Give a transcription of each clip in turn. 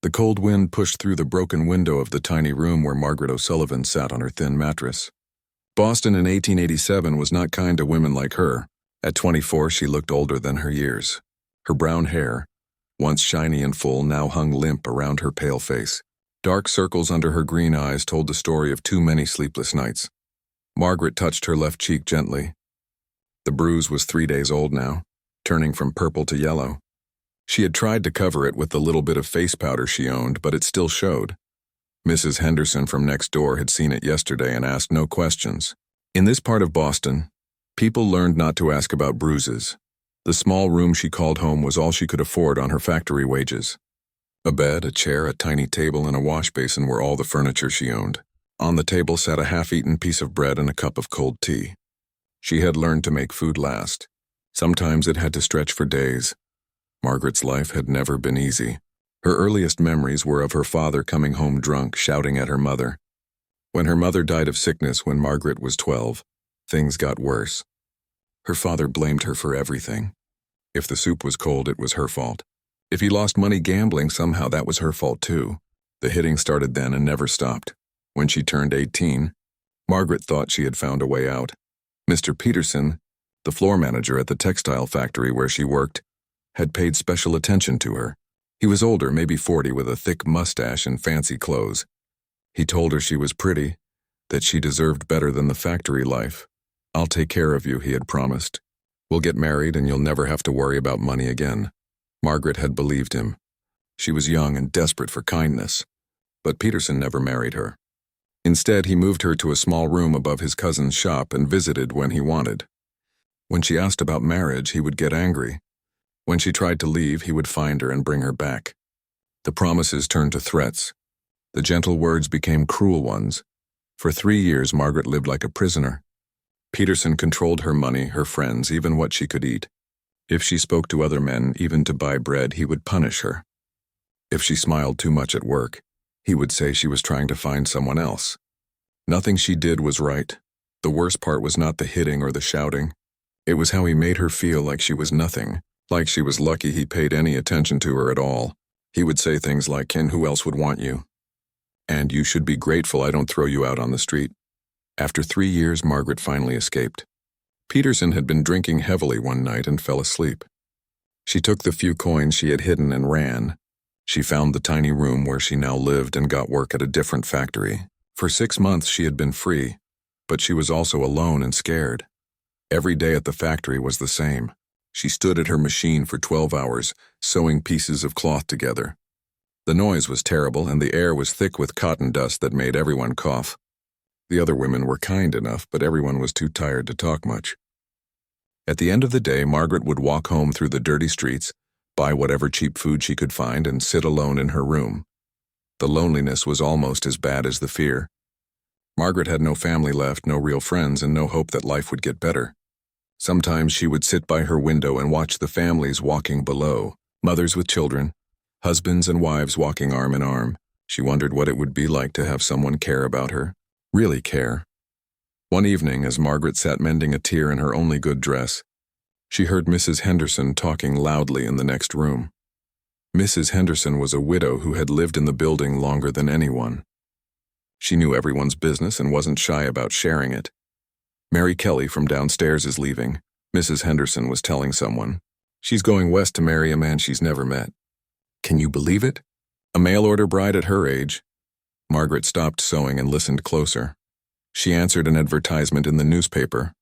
The cold wind pushed through the broken window of the tiny room where Margaret O'Sullivan sat on her thin mattress. Boston in 1887 was not kind to women like her. At 24, she looked older than her years. Her brown hair, once shiny and full, now hung limp around her pale face. Dark circles under her green eyes told the story of too many sleepless nights. Margaret touched her left cheek gently. The bruise was 3 days old now, turning from purple to yellow. She had tried to cover it with the little bit of face powder she owned, but it still showed. Mrs. Henderson from next door had seen it yesterday and asked no questions. In this part of Boston, people learned not to ask about bruises. The small room she called home was all she could afford on her factory wages. A bed, a chair, a tiny table, and a wash basin were all the furniture she owned. On the table sat a half-eaten piece of bread and a cup of cold tea. She had learned to make food last. Sometimes it had to stretch for days. Margaret's life had never been easy. Her earliest memories were of her father coming home drunk, shouting at her mother. When her mother died of sickness when Margaret was 12, things got worse. Her father blamed her for everything. If the soup was cold, it was her fault. If he lost money gambling, somehow that was her fault too. The hitting started then and never stopped. When she turned 18, Margaret thought she had found a way out. Mr. Peterson, the floor manager at the textile factory where she worked, had paid special attention to her. He was older, maybe 40, with a thick mustache and fancy clothes. He told her she was pretty, that she deserved better than the factory life. "I'll take care of you," he had promised. "We'll get married and you'll never have to worry about money again." Margaret had believed him. She was young and desperate for kindness. But Peterson never married her. Instead, he moved her to a small room above his cousin's shop and visited when he wanted. When she asked about marriage, he would get angry. When she tried to leave, he would find her and bring her back. The promises turned to threats. The gentle words became cruel ones. For 3 years, Margaret lived like a prisoner. Peterson controlled her money, her friends, even what she could eat. If she spoke to other men, even to buy bread, he would punish her. If she smiled too much at work, he would say she was trying to find someone else. Nothing she did was right. The worst part was not the hitting or the shouting. It was how he made her feel like she was nothing, like she was lucky he paid any attention to her at all. He would say things like, "And who else would want you? And you should be grateful I don't throw you out on the street." After 3 years, Margaret finally escaped. Peterson had been drinking heavily one night and fell asleep. She took the few coins she had hidden and ran. She found the tiny room where she now lived and got work at a different factory. For 6 months she had been free, but she was also alone and scared. Every day at the factory was the same. She stood at her machine for 12 hours, sewing pieces of cloth together. The noise was terrible, and the air was thick with cotton dust that made everyone cough. The other women were kind enough, but everyone was too tired to talk much. At the end of the day, Margaret would walk home through the dirty streets, buy whatever cheap food she could find, and sit alone in her room. The loneliness was almost as bad as the fear. Margaret had no family left, no real friends, and no hope that life would get better. Sometimes she would sit by her window and watch the families walking below, mothers with children, husbands and wives walking arm in arm. She wondered what it would be like to have someone care about her, really care. One evening, as Margaret sat mending a tear in her only good dress, she heard Mrs. Henderson talking loudly in the next room. Mrs. Henderson was a widow who had lived in the building longer than anyone. She knew everyone's business and wasn't shy about sharing it. "Mary Kelly from downstairs is leaving," Mrs. Henderson was telling someone. "She's going west to marry a man she's never met. Can you believe it? A mail-order bride at her age." Margaret stopped sewing and listened closer. She answered an advertisement in the newspaper.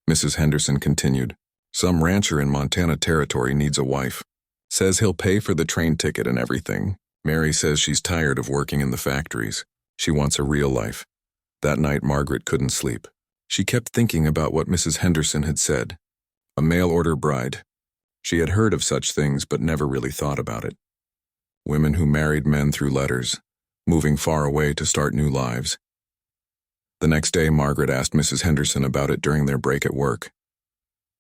Mrs. Henderson continued, "Some rancher in Montana Territory needs a wife. Says he'll pay for the train ticket and everything. Mary says she's tired of working in the factories. She wants a real life." That night, Margaret couldn't sleep. She kept thinking about what Mrs. Henderson had said. A mail-order bride. She had heard of such things but never really thought about it. Women who married men through letters, moving far away to start new lives. The next day, Margaret asked Mrs. Henderson about it during their break at work.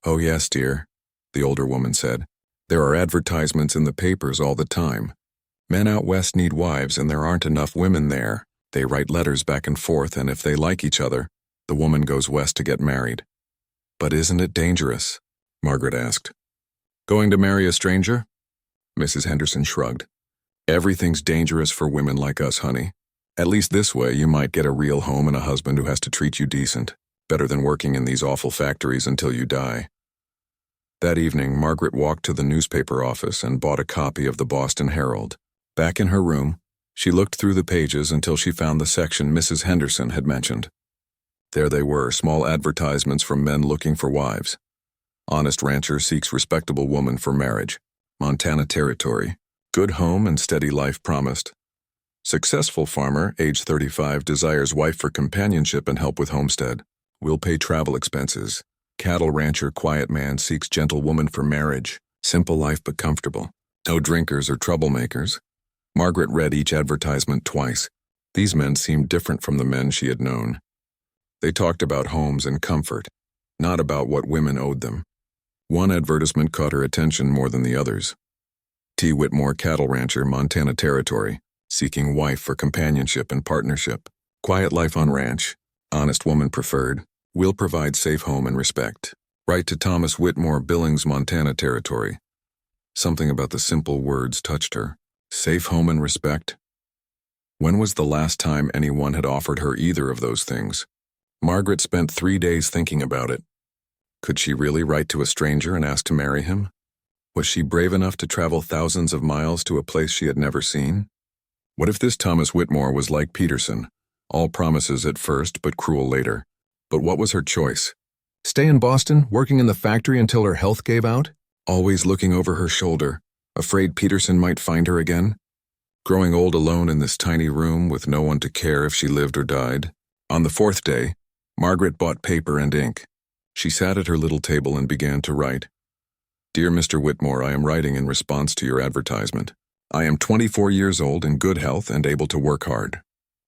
"Oh yes, dear," the older woman said. "There are advertisements in the papers all the time. Men out west need wives and there aren't enough women there. They write letters back and forth, and if they like each other, the woman goes west to get married." "But isn't it dangerous?" Margaret asked. "Going to marry a stranger?" Mrs. Henderson shrugged. Everything's dangerous for women like us, honey. At least this way you might get a real home and a husband who has to treat you decent, better than working in these awful factories until you die. That evening, Margaret walked to the newspaper office and bought a copy of the Boston Herald. Back in her room, she looked through the pages until she found the section Mrs. Henderson had mentioned. There they were, small advertisements from men looking for wives. Honest rancher seeks respectable woman for marriage. Montana Territory. Good home and steady life promised. Successful farmer, age 35, desires wife for companionship and help with homestead. Will pay travel expenses. Cattle rancher, quiet man seeks gentle woman for marriage. Simple life but comfortable. No drinkers or troublemakers. Margaret read each advertisement twice. These men seemed different from the men she had known. They talked about homes and comfort, not about what women owed them. One advertisement caught her attention more than the others. T. Whitmore, cattle rancher, Montana Territory, seeking wife for companionship and partnership. Quiet life on ranch. Honest woman preferred. Will provide safe home and respect. Write to Thomas Whitmore, Billings, Montana Territory. Something about the simple words touched her. Safe home and respect? When was the last time anyone had offered her either of those things? Margaret spent 3 days thinking about it. Could she really write to a stranger and ask to marry him? Was she brave enough to travel thousands of miles to a place she had never seen? What if this Thomas Whitmore was like Peterson, all promises at first but cruel later? But what was her choice? Stay in Boston, working in the factory until her health gave out? Always looking over her shoulder, afraid Peterson might find her again? Growing old alone in this tiny room with no one to care if she lived or died? On the 4th day, Margaret bought paper and ink. She sat at her little table and began to write. Dear Mr. Whitmore, I am writing in response to your advertisement. I am 24 years old, in good health, and able to work hard.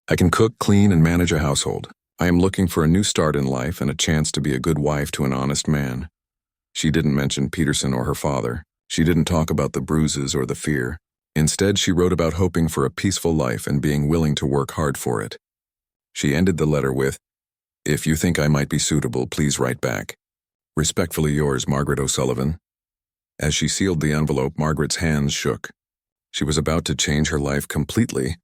I can cook, clean, and manage a household. I am looking for a new start in life and a chance to be a good wife to an honest man. She didn't mention Peterson or her father. She didn't talk about the bruises or the fear. Instead, she wrote about hoping for a peaceful life and being willing to work hard for it. She ended the letter with, If you think I might be suitable, please write back. Respectfully yours, Margaret O'Sullivan. As she sealed the envelope, Margaret's hands shook. She was about to change her life completely,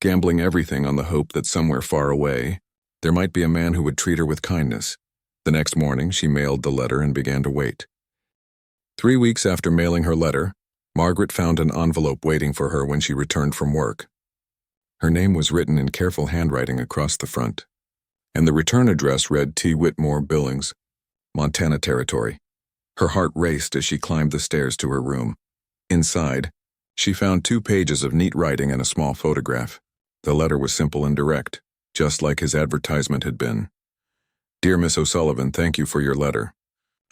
gambling everything on the hope that somewhere far away, there might be a man who would treat her with kindness. The next morning, she mailed the letter and began to wait. 3 weeks after mailing her letter, Margaret found an envelope waiting for her when she returned from work. Her name was written in careful handwriting across the front, and the return address read T. Whitmore, Billings, Montana Territory. Her heart raced as she climbed the stairs to her room. Inside, she found 2 pages of neat writing and a small photograph. The letter was simple and direct, just like his advertisement had been. Dear Miss O'Sullivan, thank you for your letter.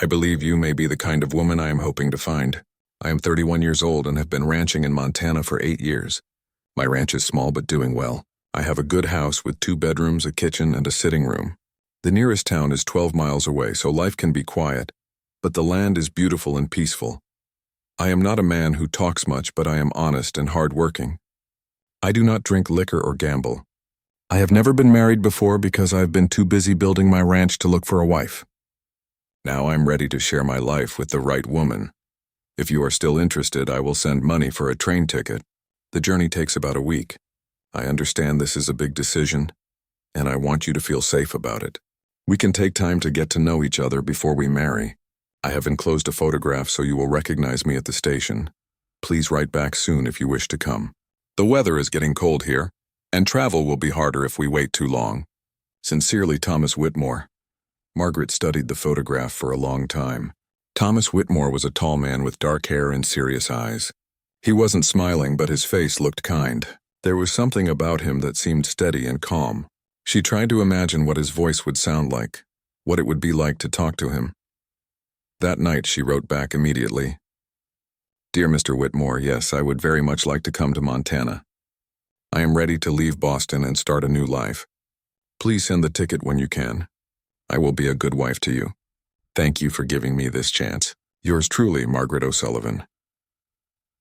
I believe you may be the kind of woman I am hoping to find. I am 31 years old and have been ranching in Montana for 8 years. My ranch is small but doing well. I have a good house with 2 bedrooms, a kitchen, and a sitting room. The nearest town is 12 miles away, so life can be quiet, but the land is beautiful and peaceful. I am not a man who talks much, but I am honest and hard-working. I do not drink liquor or gamble. I have never been married before because I've been too busy building my ranch to look for a wife. Now I'm ready to share my life with the right woman. If you are still interested, I will send money for a train ticket. The journey takes about a week. I understand this is a big decision, and I want you to feel safe about it. We can take time to get to know each other before we marry. I have enclosed a photograph so you will recognize me at the station. Please write back soon if you wish to come. The weather is getting cold here, and travel will be harder if we wait too long. Sincerely, Thomas Whitmore. Margaret studied the photograph for a long time. Thomas Whitmore was a tall man with dark hair and serious eyes. He wasn't smiling, but his face looked kind. There was something about him that seemed steady and calm. She tried to imagine what his voice would sound like, what it would be like to talk to him. That night, she wrote back immediately. Dear Mr. Whitmore, yes, I would very much like to come to Montana. I am ready to leave Boston and start a new life. Please send the ticket when you can. I will be a good wife to you. Thank you for giving me this chance. Yours truly, Margaret O'Sullivan.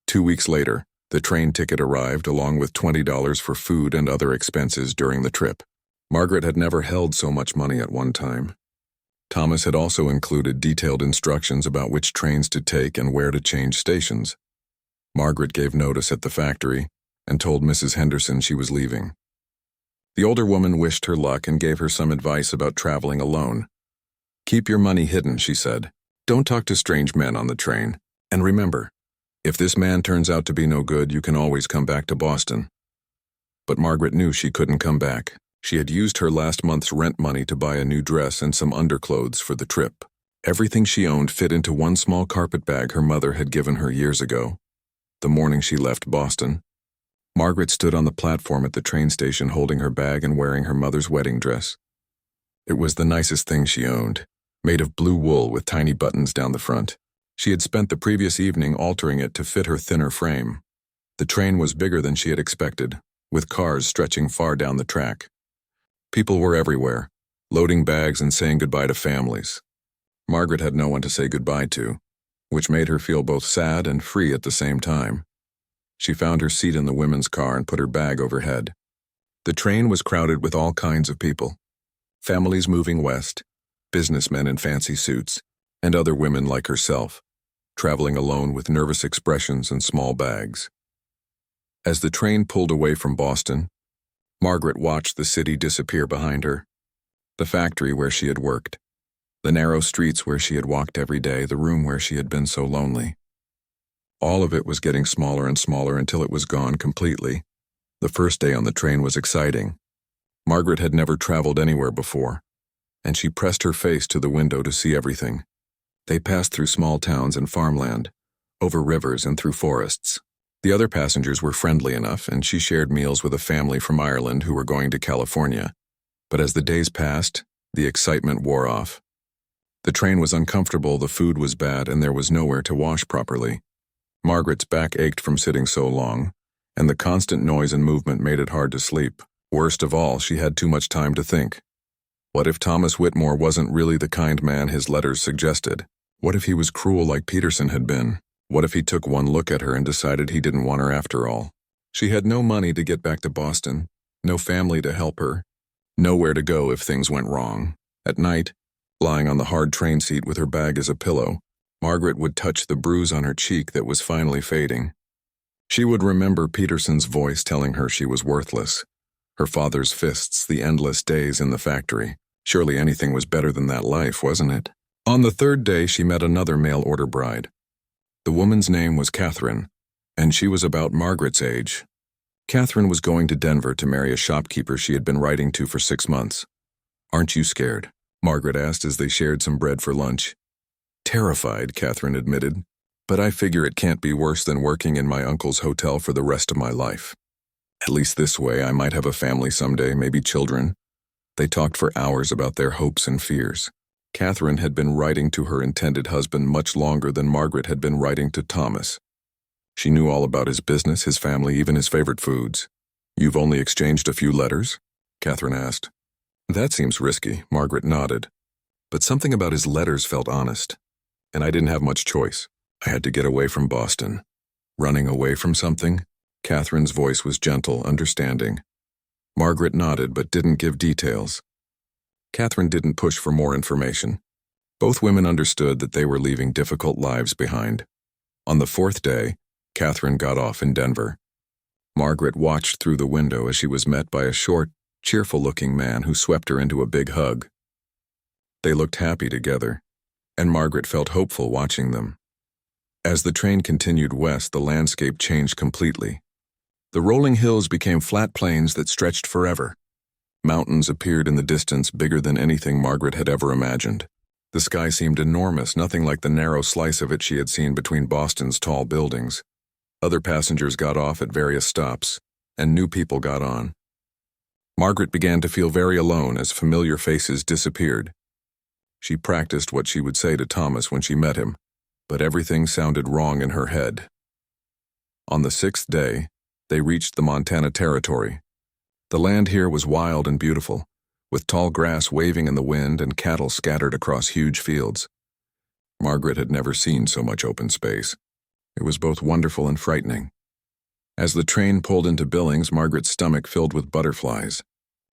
2 weeks later, the train ticket arrived along with $20 for food and other expenses during the trip. Margaret had never held so much money at one time. Thomas had also included detailed instructions about which trains to take and where to change stations. Margaret gave notice at the factory, and told Mrs. Henderson she was leaving. The older woman wished her luck and gave her some advice about traveling alone. "Keep your money hidden," she said. "Don't talk to strange men on the train. And remember, if this man turns out to be no good, you can always come back to Boston." But Margaret knew she couldn't come back. She had used her last month's rent money to buy a new dress and some underclothes for the trip. Everything she owned fit into one small carpet bag her mother had given her years ago. The morning she left Boston, Margaret stood on the platform at the train station holding her bag and wearing her mother's wedding dress. It was the nicest thing she owned, made of blue wool with tiny buttons down the front. She had spent the previous evening altering it to fit her thinner frame. The train was bigger than she had expected, with cars stretching far down the track. People were everywhere, loading bags and saying goodbye to families. Margaret had no one to say goodbye to, which made her feel both sad and free at the same time. She found her seat in the women's car and put her bag overhead. The train was crowded with all kinds of people. Families moving west, businessmen in fancy suits, and other women like herself, traveling alone with nervous expressions and small bags. As the train pulled away from Boston, Margaret watched the city disappear behind her. The factory where she had worked, the narrow streets where she had walked every day, the room where she had been so lonely. All of it was getting smaller and smaller until it was gone completely. The first day on the train was exciting. Margaret had never traveled anywhere before, and she pressed her face to the window to see everything. They passed through small towns and farmland, over rivers and through forests. The other passengers were friendly enough, and she shared meals with a family from Ireland who were going to California. But as the days passed, the excitement wore off. The train was uncomfortable, the food was bad, and there was nowhere to wash properly. Margaret's back ached from sitting so long, and the constant noise and movement made it hard to sleep. Worst of all, she had too much time to think. What if Thomas Whitmore wasn't really the kind man his letters suggested? What if he was cruel like Peterson had been? What if he took one look at her and decided he didn't want her after all? She had no money to get back to Boston, no family to help her, nowhere to go if things went wrong. At night, lying on the hard train seat with her bag as a pillow, Margaret would touch the bruise on her cheek that was finally fading. She would remember Peterson's voice telling her she was worthless, her father's fists, the endless days in the factory. Surely anything was better than that life, wasn't it? On the third day, she met another mail-order bride. The woman's name was Catherine, and she was about Margaret's age. Catherine was going to Denver to marry a shopkeeper she had been writing to for 6 months. "Aren't you scared?" Margaret asked as they shared some bread for lunch. "Terrified," Catherine admitted, "but I figure it can't be worse than working in my uncle's hotel for the rest of my life. At least this way I might have a family someday, maybe children." They talked for hours about their hopes and fears. Catherine had been writing to her intended husband much longer than Margaret had been writing to Thomas. She knew all about his business, his family, even his favorite foods. "You've only exchanged a few letters?" Catherine asked. "That seems risky," Margaret nodded. "But something about his letters felt honest. And I didn't have much choice. I had to get away from Boston." "Running away from something?" Catherine's voice was gentle, understanding. Margaret nodded but didn't give details. Catherine didn't push for more information. Both women understood that they were leaving difficult lives behind. On the fourth day, Catherine got off in Denver. Margaret watched through the window as she was met by a short, cheerful-looking man who swept her into a big hug. They looked happy together, and Margaret felt hopeful watching them. As the train continued west, the landscape changed completely. The rolling hills became flat plains that stretched forever. Mountains appeared in the distance, bigger than anything Margaret had ever imagined. The sky seemed enormous, nothing like the narrow slice of it she had seen between Boston's tall buildings. Other passengers got off at various stops, and new people got on. Margaret began to feel very alone as familiar faces disappeared. She practiced what she would say to Thomas when she met him, but everything sounded wrong in her head. On the 6th day, they reached the Montana Territory. The land here was wild and beautiful, with tall grass waving in the wind and cattle scattered across huge fields. Margaret had never seen so much open space. It was both wonderful and frightening. As the train pulled into Billings, Margaret's stomach filled with butterflies.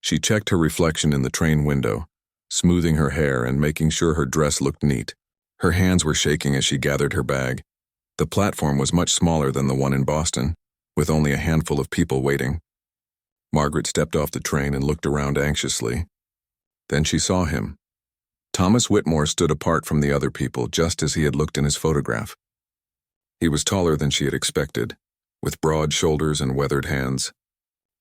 She checked her reflection in the train window, smoothing her hair and making sure her dress looked neat. Her hands were shaking as she gathered her bag. The platform was much smaller than the one in Boston, with only a handful of people waiting. Margaret stepped off the train and looked around anxiously. Then she saw him. Thomas Whitmore stood apart from the other people, just as he had looked in his photograph. He was taller than she had expected, with broad shoulders and weathered hands.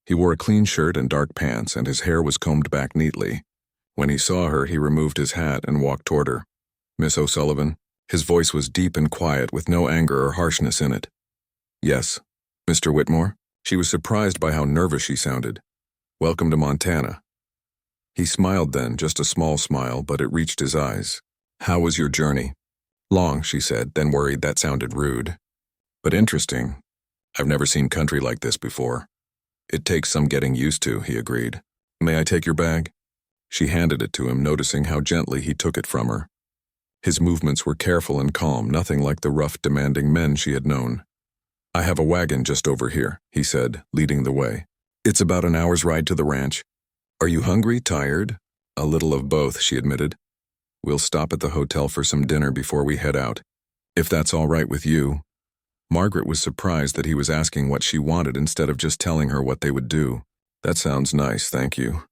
He wore a clean shirt and dark pants, and his hair was combed back neatly. When he saw her, he removed his hat and walked toward her. "Miss O'Sullivan?" His voice was deep and quiet, with no anger or harshness in it. "Yes, Mr. Whitmore?" She was surprised by how nervous she sounded. "Welcome to Montana." He smiled then, just a small smile, but it reached his eyes. "How was your journey?" "Long," she said, then worried that sounded rude. "But interesting. I've never seen country like this before." "It takes some getting used to," he agreed. "May I take your bag?" She handed it to him, noticing how gently he took it from her. His movements were careful and calm, nothing like the rough, demanding men she had known. "I have a wagon just over here," he said, leading the way. "It's about an hour's ride to the ranch." "Are you hungry, tired?" "A little of both," she admitted. "We'll stop at the hotel for some dinner before we head out, if that's all right with you." Margaret was surprised that he was asking what she wanted instead of just telling her what they would do. "That sounds nice, thank you."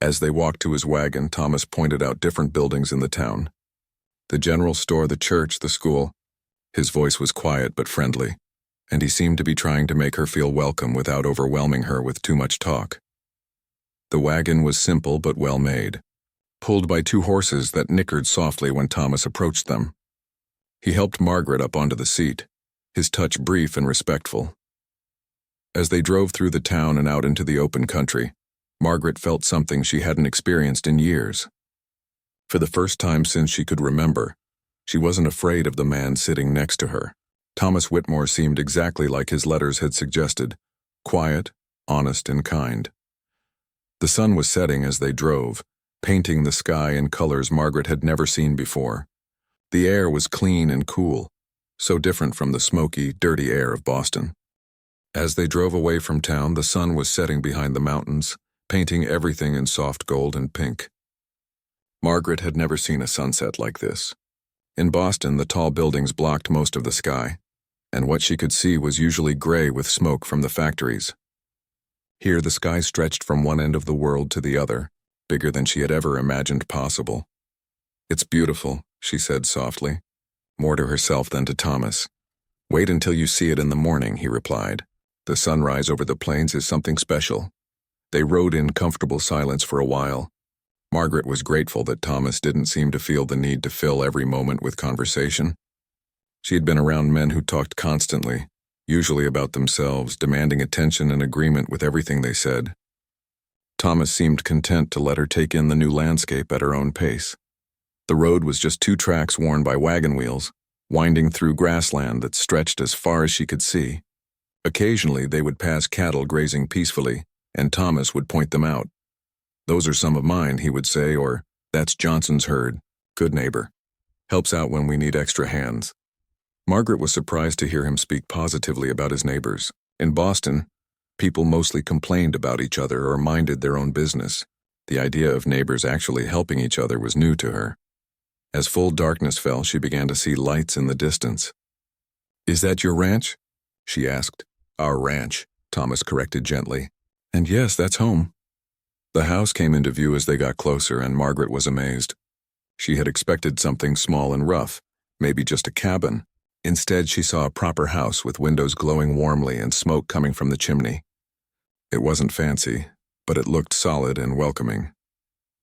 As they walked to his wagon, Thomas pointed out different buildings in the town. The general store, the church, the school. His voice was quiet but friendly, and he seemed to be trying to make her feel welcome without overwhelming her with too much talk. The wagon was simple but well made, pulled by two horses that nickered softly when Thomas approached them. He helped Margaret up onto the seat, his touch brief and respectful. As they drove through the town and out into the open country, Margaret felt something she hadn't experienced in years. For the first time since she could remember, she wasn't afraid of the man sitting next to her. Thomas Whitmore seemed exactly like his letters had suggested, quiet, honest, and kind. The sun was setting as they drove, painting the sky in colors Margaret had never seen before. The air was clean and cool, so different from the smoky, dirty air of Boston. As they drove away from town, the sun was setting behind the mountains, painting everything in soft gold and pink. Margaret had never seen a sunset like this. In Boston, the tall buildings blocked most of the sky, and what she could see was usually gray with smoke from the factories. Here, the sky stretched from one end of the world to the other, bigger than she had ever imagined possible. "It's beautiful," she said softly, more to herself than to Thomas. "Wait until you see it in the morning," he replied. "The sunrise over the plains is something special." They rode in comfortable silence for a while. Margaret was grateful that Thomas didn't seem to feel the need to fill every moment with conversation. She had been around men who talked constantly, usually about themselves, demanding attention and agreement with everything they said. Thomas seemed content to let her take in the new landscape at her own pace. The road was just two tracks worn by wagon wheels, winding through grassland that stretched as far as she could see. Occasionally, they would pass cattle grazing peacefully, and Thomas would point them out. "Those are some of mine," he would say, or, "That's Johnson's herd. Good neighbor. Helps out when we need extra hands." Margaret was surprised to hear him speak positively about his neighbors. In Boston, people mostly complained about each other or minded their own business. The idea of neighbors actually helping each other was new to her. As full darkness fell, she began to see lights in the distance. "Is that your ranch?" she asked. "Our ranch," Thomas corrected gently. "And yes, that's home." The house came into view as they got closer, and Margaret was amazed. She had expected something small and rough, maybe just a cabin. Instead, she saw a proper house with windows glowing warmly and smoke coming from the chimney. It wasn't fancy, but it looked solid and welcoming.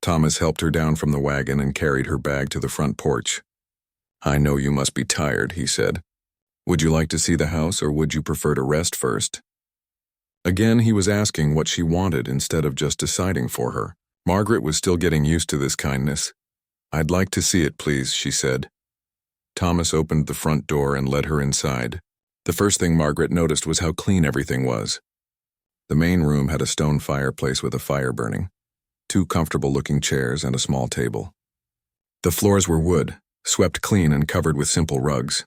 Thomas helped her down from the wagon and carried her bag to the front porch. "I know you must be tired," he said. "Would you like to see the house, or would you prefer to rest first?" Again, he was asking what she wanted instead of just deciding for her. Margaret was still getting used to this kindness. "I'd like to see it, please," she said. Thomas opened the front door and led her inside. The first thing Margaret noticed was how clean everything was. The main room had a stone fireplace with a fire burning, two comfortable-looking chairs, and a small table. The floors were wood, swept clean and covered with simple rugs.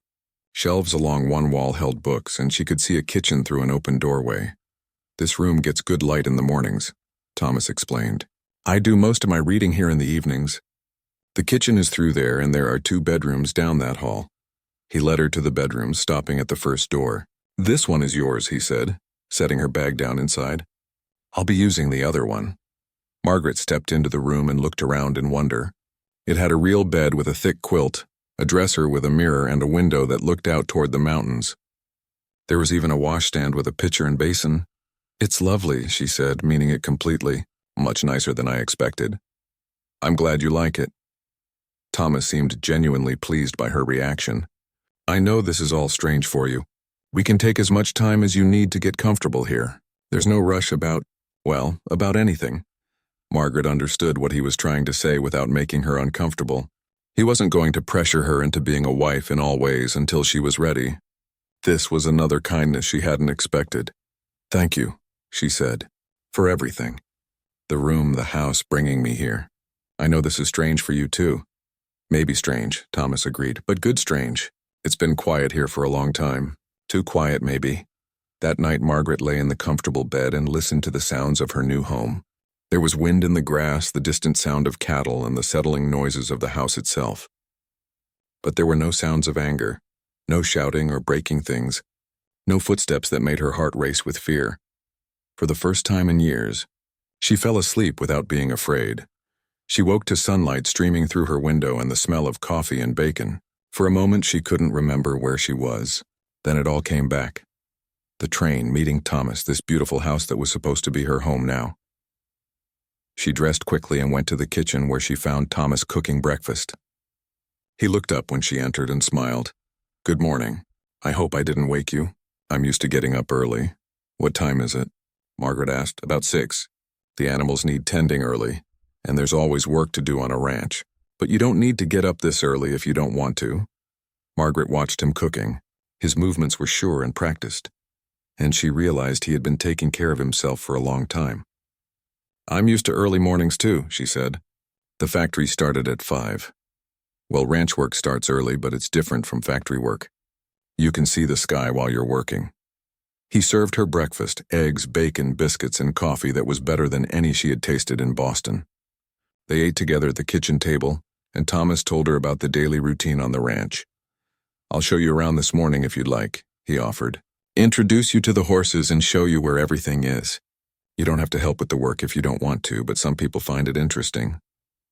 Shelves along one wall held books, and she could see a kitchen through an open doorway. "This room gets good light in the mornings," Thomas explained. "I do most of my reading here in the evenings. The kitchen is through there, and there are two bedrooms down that hall." He led her to the bedrooms, stopping at the first door. This one is yours, he said, setting her bag down inside. I'll be using the other one. Margaret stepped into the room and looked around in wonder. It had a real bed with a thick quilt, a dresser with a mirror, and a window that looked out toward the mountains. There was even a washstand with a pitcher and basin. It's lovely, she said, meaning it completely. Much nicer than I expected. I'm glad you like it. Thomas seemed genuinely pleased by her reaction. I know this is all strange for you. We can take as much time as you need to get comfortable here. There's no rush about anything. Margaret understood what he was trying to say without making her uncomfortable. He wasn't going to pressure her into being a wife in all ways until she was ready. This was another kindness she hadn't expected. Thank you, she said, for everything. The room, the house, bringing me here. I know this is strange for you too. Maybe strange, Thomas agreed, but good strange. It's been quiet here for a long time. Too quiet, maybe. That night, Margaret lay in the comfortable bed and listened to the sounds of her new home. There was wind in the grass, the distant sound of cattle, and the settling noises of the house itself. But there were no sounds of anger, no shouting or breaking things, no footsteps that made her heart race with fear. For the first time in years, she fell asleep without being afraid. She woke to sunlight streaming through her window and the smell of coffee and bacon. For a moment, she couldn't remember where she was. Then it all came back. The train, meeting Thomas, this beautiful house that was supposed to be her home now. She dressed quickly and went to the kitchen where she found Thomas cooking breakfast. He looked up when she entered and smiled. Good morning. I hope I didn't wake you. I'm used to getting up early. What time is it? Margaret asked. About 6. The animals need tending early, and there's always work to do on a ranch. But you don't need to get up this early if you don't want to. Margaret watched him cooking. His movements were sure and practiced, and she realized he had been taking care of himself for a long time. I'm used to early mornings too, she said. The factory started at 5. Well, ranch work starts early, but it's different from factory work. You can see the sky while you're working. He served her breakfast, eggs, bacon, biscuits, and coffee that was better than any she had tasted in Boston. They ate together at the kitchen table, and Thomas told her about the daily routine on the ranch. I'll show you around this morning if you'd like, he offered. Introduce you to the horses and show you where everything is. You don't have to help with the work if you don't want to, but some people find it interesting.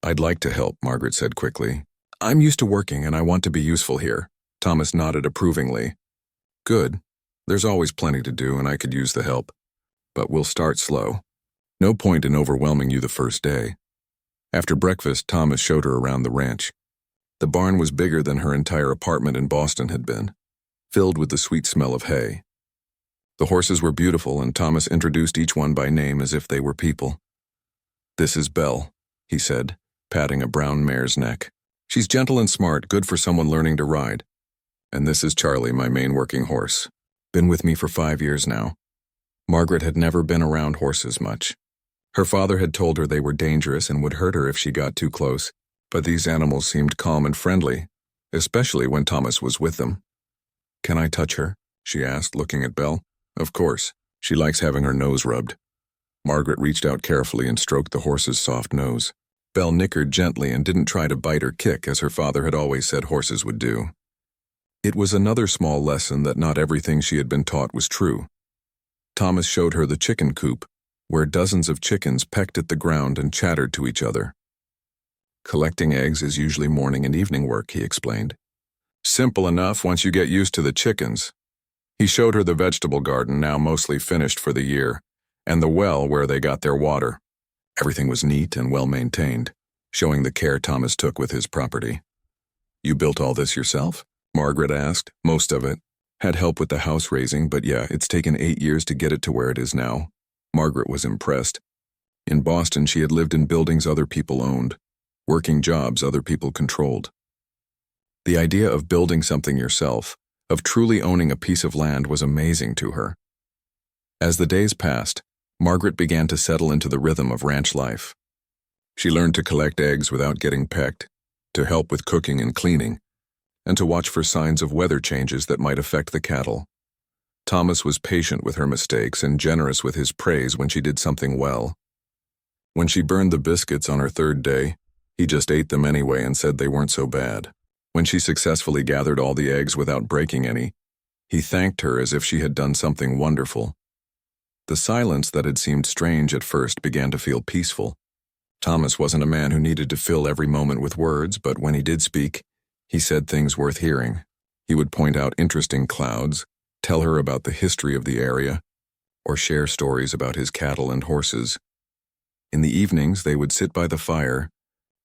I'd like to help, Margaret said quickly. I'm used to working and I want to be useful here. Thomas nodded approvingly. Good. There's always plenty to do and I could use the help. But we'll start slow. No point in overwhelming you the first day. After breakfast, Thomas showed her around the ranch. The barn was bigger than her entire apartment in Boston had been, filled with the sweet smell of hay. The horses were beautiful, and Thomas introduced each one by name as if they were people. This is Belle, he said, patting a brown mare's neck. She's gentle and smart, good for someone learning to ride. And this is Charlie, my main working horse. Been with me for 5 years now. Margaret had never been around horses much. Her father had told her they were dangerous and would hurt her if she got too close. But these animals seemed calm and friendly, especially when Thomas was with them. Can I touch her? She asked, looking at Belle. Of course. She likes having her nose rubbed. Margaret reached out carefully and stroked the horse's soft nose. Belle nickered gently and didn't try to bite or kick as her father had always said horses would do. It was another small lesson that not everything she had been taught was true. Thomas showed her the chicken coop, where dozens of chickens pecked at the ground and chattered to each other. Collecting eggs is usually morning and evening work, he explained. Simple enough once you get used to the chickens. He showed her the vegetable garden, now mostly finished for the year, and the well where they got their water. Everything was neat and well maintained, showing the care Thomas took with his property. You built all this yourself? Margaret asked. Most of it. Had help with the house raising, but yeah, it's taken 8 years to get it to where it is now. Margaret was impressed. In Boston, she had lived in buildings other people owned, working jobs other people controlled. The idea of building something yourself, of truly owning a piece of land, was amazing to her. As the days passed, Margaret began to settle into the rhythm of ranch life. She learned to collect eggs without getting pecked, to help with cooking and cleaning, and to watch for signs of weather changes that might affect the cattle. Thomas was patient with her mistakes and generous with his praise when she did something well. When she burned the biscuits on her 3rd day, he just ate them anyway and said they weren't so bad. When she successfully gathered all the eggs without breaking any, He thanked her as if she had done something wonderful. The silence that had seemed strange at first began to feel peaceful. Thomas wasn't a man who needed to fill every moment with words, but when he did speak, he said things worth hearing. He would point out interesting clouds, tell her about the history of the area, or share stories about his cattle and horses. In the evenings, they would sit by the fire,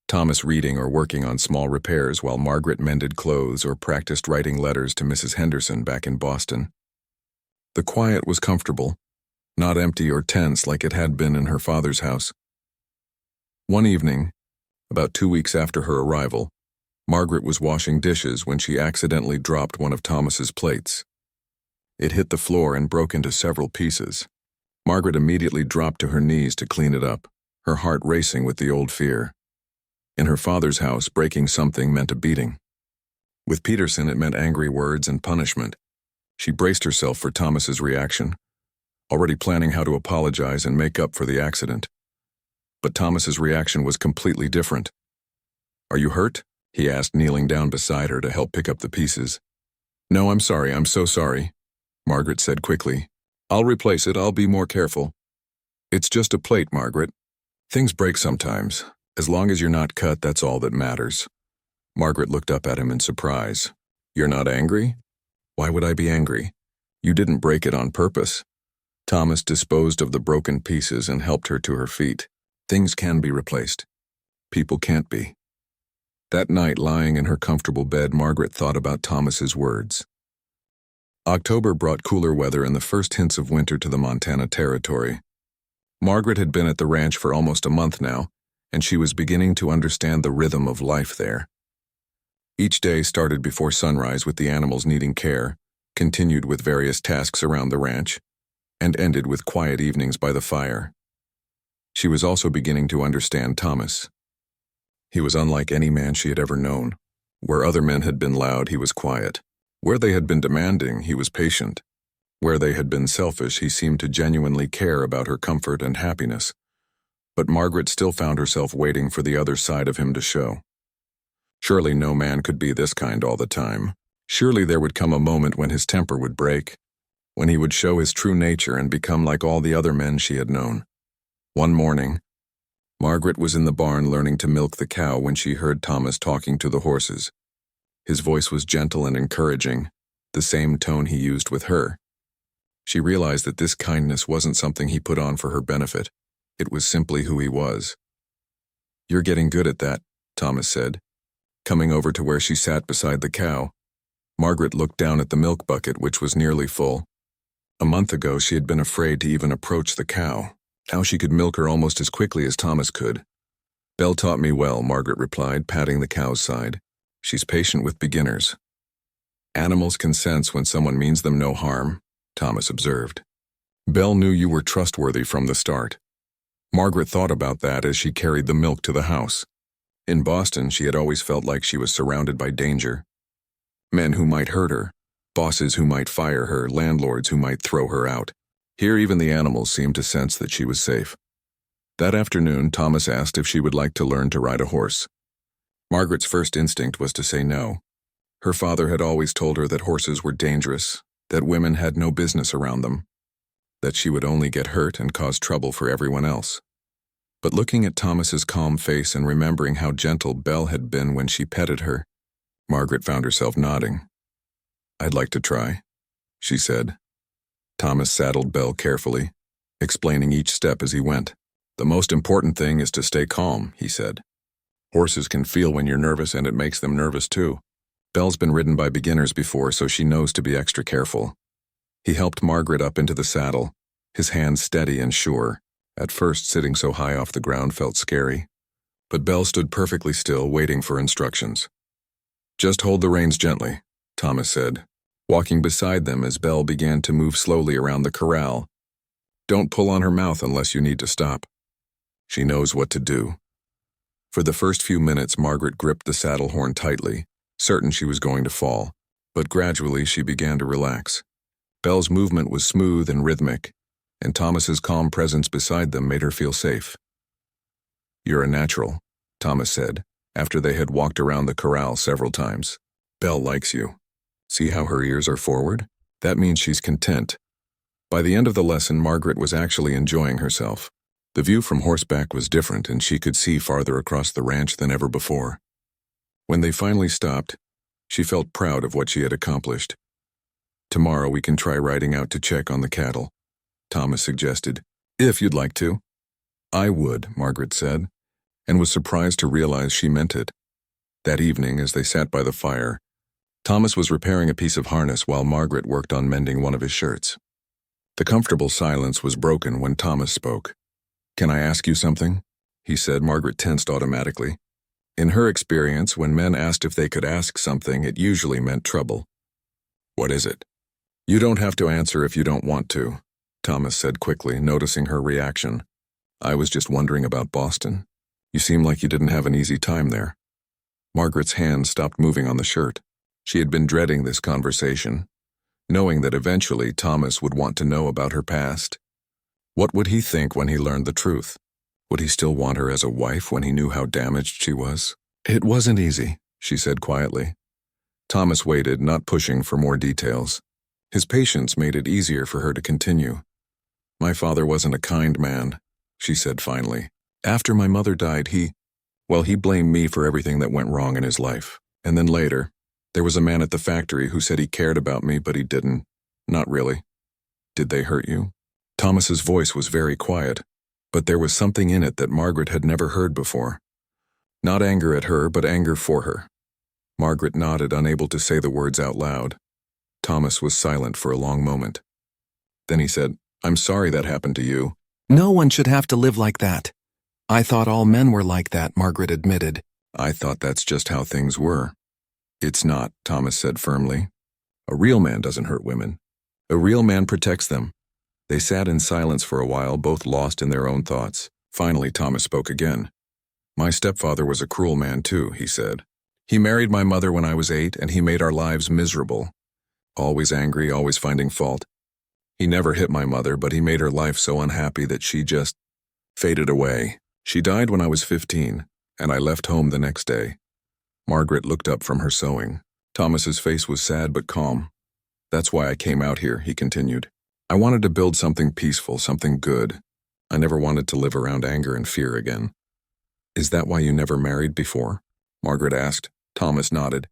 Thomas reading or working on small repairs while Margaret mended clothes or practiced writing letters to Mrs. Henderson back in Boston. The quiet was comfortable, not empty or tense like it had been in her father's house. One evening, about 2 weeks after her arrival, Margaret was washing dishes when she accidentally dropped one of Thomas's plates. It hit the floor and broke into several pieces. Margaret immediately dropped to her knees to clean it up, her heart racing with the old fear. In her father's house, breaking something meant a beating. With Peterson, it meant angry words and punishment. She braced herself for Thomas's reaction, already planning how to apologize and make up for the accident. But Thomas's reaction was completely different. "Are you hurt?" he asked, kneeling down beside her to help pick up the pieces. "No, I'm sorry, I'm so sorry," Margaret said quickly. "I'll replace it, I'll be more careful." "It's just a plate, Margaret. Things break sometimes. As long as you're not cut, that's all that matters." Margaret looked up at him in surprise. "You're not angry?" "Why would I be angry? You didn't break it on purpose." Thomas disposed of the broken pieces and helped her to her feet. Things can be replaced. People can't be. That night, lying in her comfortable bed, Margaret thought about Thomas's words. October brought cooler weather and the first hints of winter to the Montana Territory. Margaret had been at the ranch for almost a month now, and she was beginning to understand the rhythm of life there. Each day started before sunrise with the animals needing care, continued with various tasks around the ranch, and ended with quiet evenings by the fire. She was also beginning to understand Thomas. He was unlike any man she had ever known. Where other men had been loud, he was quiet. Where they had been demanding, he was patient. Where they had been selfish, he seemed to genuinely care about her comfort and happiness. But Margaret still found herself waiting for the other side of him to show. Surely no man could be this kind all the time. Surely there would come a moment when his temper would break, when he would show his true nature and become like all the other men she had known. One morning, Margaret was in the barn learning to milk the cow when she heard Thomas talking to the horses. His voice was gentle and encouraging, the same tone he used with her. She realized that this kindness wasn't something he put on for her benefit. It was simply who he was. "You're getting good at that," Thomas said, coming over to where she sat beside the cow. Margaret looked down at the milk bucket, which was nearly full. A month ago, she had been afraid to even approach the cow. Now she could milk her almost as quickly as Thomas could. "Belle taught me well," Margaret replied, patting the cow's side. "She's patient with beginners." "Animals can sense when someone means them no harm," Thomas observed. "Belle knew you were trustworthy from the start." Margaret thought about that as she carried the milk to the house. In Boston, she had always felt like she was surrounded by danger. Men who might hurt her, bosses who might fire her, landlords who might throw her out. Here even the animals seemed to sense that she was safe. That afternoon, Thomas asked if she would like to learn to ride a horse. Margaret's first instinct was to say no. Her father had always told her that horses were dangerous, that women had no business around them, that she would only get hurt and cause trouble for everyone else. But looking at Thomas's calm face and remembering how gentle Belle had been when she petted her, Margaret found herself nodding. "I'd like to try," she said. Thomas saddled Belle carefully, explaining each step as he went. "The most important thing is to stay calm," he said. "Horses can feel when you're nervous, and it makes them nervous too. Belle's been ridden by beginners before, so she knows to be extra careful." He helped Margaret up into the saddle, his hands steady and sure. At first, sitting so high off the ground felt scary. But Belle stood perfectly still, waiting for instructions. "Just hold the reins gently," Thomas said, walking beside them as Belle began to move slowly around the corral. "Don't pull on her mouth unless you need to stop. She knows what to do." For the first few minutes, Margaret gripped the saddle horn tightly, certain she was going to fall, but gradually she began to relax. Belle's movement was smooth and rhythmic, and Thomas's calm presence beside them made her feel safe. "You're a natural," Thomas said, after they had walked around the corral several times. "Belle likes you. See how her ears are forward? That means she's content. By the end of the lesson, Margaret was actually enjoying herself. The view from horseback was different, and she could see farther across the ranch than ever before. When they finally stopped, she felt proud of what she had accomplished. "Tomorrow we can try riding out to check on the cattle," Thomas suggested. "If you'd like to." "I would," Margaret said, and was surprised to realize she meant it. That evening, as they sat by the fire, Thomas was repairing a piece of harness while Margaret worked on mending one of his shirts. The comfortable silence was broken when Thomas spoke. "Can I ask you something?" he said. Margaret tensed automatically. In her experience, when men asked if they could ask something, it usually meant trouble. "What is it?" "You don't have to answer if you don't want to," Thomas said quickly, noticing her reaction. "I was just wondering about Boston. You seem like you didn't have an easy time there." Margaret's hand stopped moving on the shirt. She had been dreading this conversation, knowing that eventually Thomas would want to know about her past. What would he think when he learned the truth? Would he still want her as a wife when he knew how damaged she was? "It wasn't easy," she said quietly. Thomas waited, not pushing for more details. His patience made it easier for her to continue. "My father wasn't a kind man," she said finally. "After my mother died, he blamed me for everything that went wrong in his life. And then later, there was a man at the factory who said he cared about me, but he didn't. Not really." "Did they hurt you?" Thomas's voice was very quiet, but there was something in it that Margaret had never heard before. Not anger at her, but anger for her. Margaret nodded, unable to say the words out loud. Thomas was silent for a long moment. Then he said, "I'm sorry that happened to you." "No one should have to live like that. I thought all men were like that," Margaret admitted. "I thought that's just how things were." "It's not," Thomas said firmly. "A real man doesn't hurt women. A real man protects them." They sat in silence for a while, both lost in their own thoughts. Finally, Thomas spoke again. "My stepfather was a cruel man too," he said. "He married my mother when I was 8, and he made our lives miserable. Always angry, always finding fault. He never hit my mother, but he made her life so unhappy that she just faded away. She died when I was 15, and I left home the next day." Margaret looked up from her sewing. Thomas's face was sad but calm. "That's why I came out here," he continued. "I wanted to build something peaceful, something good. I never wanted to live around anger and fear again." "Is that why you never married before?" Margaret asked. Thomas nodded.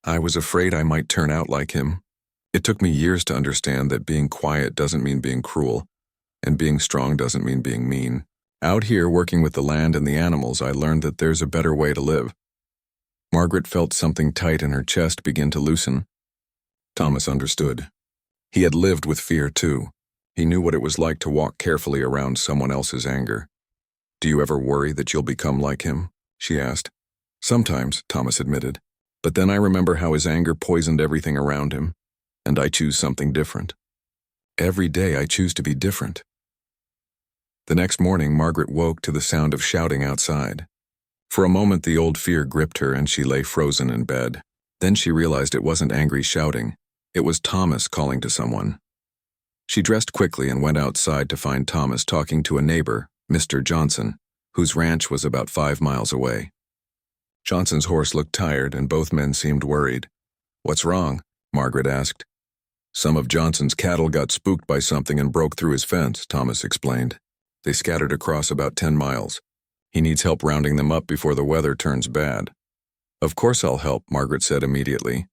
"I was afraid I might turn out like him. It took me years to understand that being quiet doesn't mean being cruel, and being strong doesn't mean being mean. Out here working with the land and the animals, I learned that there's a better way to live." Margaret felt something tight in her chest begin to loosen. Thomas understood. He had lived with fear too. He knew what it was like to walk carefully around someone else's anger. "Do you ever worry that you'll become like him?" she asked. "Sometimes," Thomas admitted. "But then I remember how his anger poisoned everything around him, and I choose something different. Every day I choose to be different." The next morning, Margaret woke to the sound of shouting outside. For a moment, the old fear gripped her and she lay frozen in bed. Then she realized it wasn't angry shouting. It was Thomas calling to someone. She dressed quickly and went outside to find Thomas talking to a neighbor, Mr. Johnson, whose ranch was about 5 miles away. Johnson's horse looked tired and both men seemed worried. "What's wrong?" Margaret asked. "Some of Johnson's cattle got spooked by something and broke through his fence," Thomas explained. "They scattered across about 10 miles. He needs help rounding them up before the weather turns bad." "Of course I'll help," Margaret said immediately.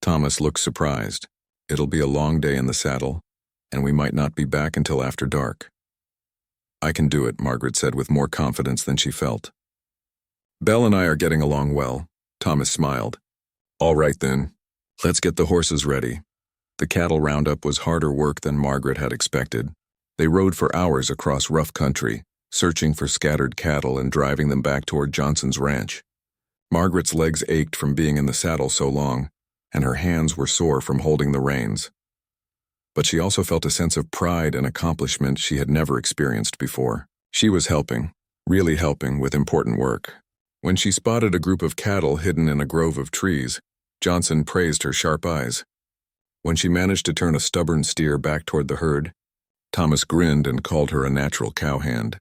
Thomas looked surprised. "It'll be a long day in the saddle, and we might not be back until after dark." "I can do it," Margaret said with more confidence than she felt. "Belle and I are getting along well," Thomas smiled. "All right then, let's get the horses ready." The cattle roundup was harder work than Margaret had expected. They rode for hours across rough country, searching for scattered cattle and driving them back toward Johnson's ranch. Margaret's legs ached from being in the saddle so long, and her hands were sore from holding the reins. But she also felt a sense of pride and accomplishment she had never experienced before. She was helping, really helping with important work. When she spotted a group of cattle hidden in a grove of trees, Johnson praised her sharp eyes. When she managed to turn a stubborn steer back toward the herd, Thomas grinned and called her a natural cowhand.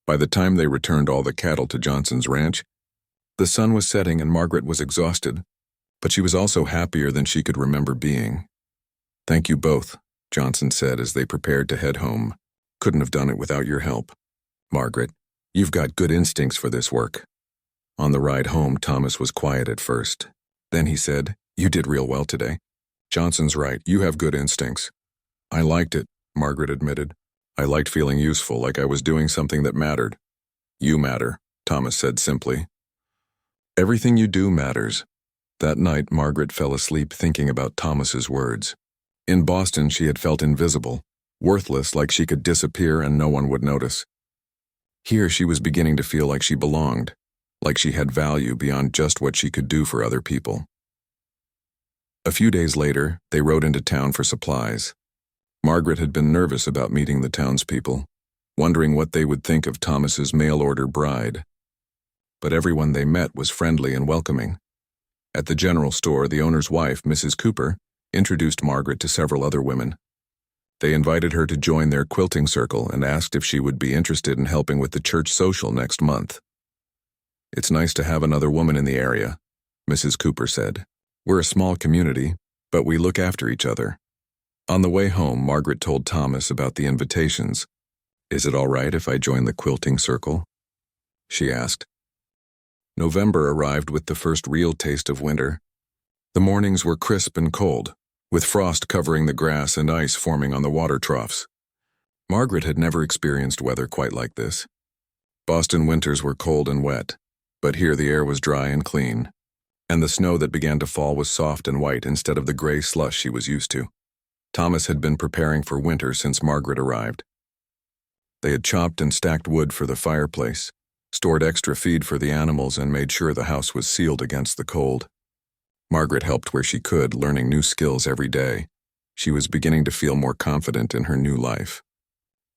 By the time they returned all the cattle to Johnson's ranch, the sun was setting and Margaret was exhausted, but she was also happier than she could remember being. Thank you both, Johnson said as they prepared to head home. Couldn't have done it without your help. Margaret, you've got good instincts for this work. On the ride home, Thomas was quiet at first. Then he said, You did real well today. Johnson's right, you have good instincts. I liked it, Margaret admitted. I liked feeling useful, like I was doing something that mattered. You matter, Thomas said simply. Everything you do matters. That night, Margaret fell asleep thinking about Thomas's words. In Boston, she had felt invisible, worthless, like she could disappear and no one would notice. Here, she was beginning to feel like she belonged, like she had value beyond just what she could do for other people. A few days later, they rode into town for supplies. Margaret had been nervous about meeting the townspeople, wondering what they would think of Thomas's mail-order bride. But everyone they met was friendly and welcoming. At the general store, the owner's wife, Mrs. Cooper, introduced Margaret to several other women. They invited her to join their quilting circle and asked if she would be interested in helping with the church social next month. It's nice to have another woman in the area, Mrs. Cooper said. We're a small community, but we look after each other. On the way home, Margaret told Thomas about the invitations. Is it all right if I join the quilting circle? She asked. November arrived with the first real taste of winter. The mornings were crisp and cold, with frost covering the grass and ice forming on the water troughs. Margaret had never experienced weather quite like this. Boston winters were cold and wet, but here the air was dry and clean, and the snow that began to fall was soft and white instead of the gray slush she was used to. Thomas had been preparing for winter since Margaret arrived. They had chopped and stacked wood for the fireplace, stored extra feed for the animals, and made sure the house was sealed against the cold. Margaret helped where she could, learning new skills every day. She was beginning to feel more confident in her new life.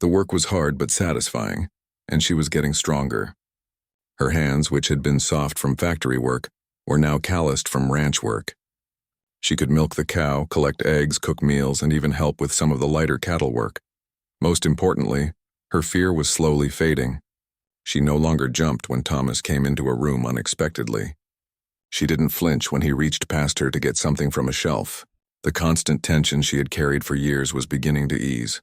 The work was hard but satisfying, and she was getting stronger. Her hands, which had been soft from factory work, were now calloused from ranch work. She could milk the cow, collect eggs, cook meals, and even help with some of the lighter cattle work. Most importantly, her fear was slowly fading. She no longer jumped when Thomas came into a room unexpectedly. She didn't flinch when he reached past her to get something from a shelf. The constant tension she had carried for years was beginning to ease.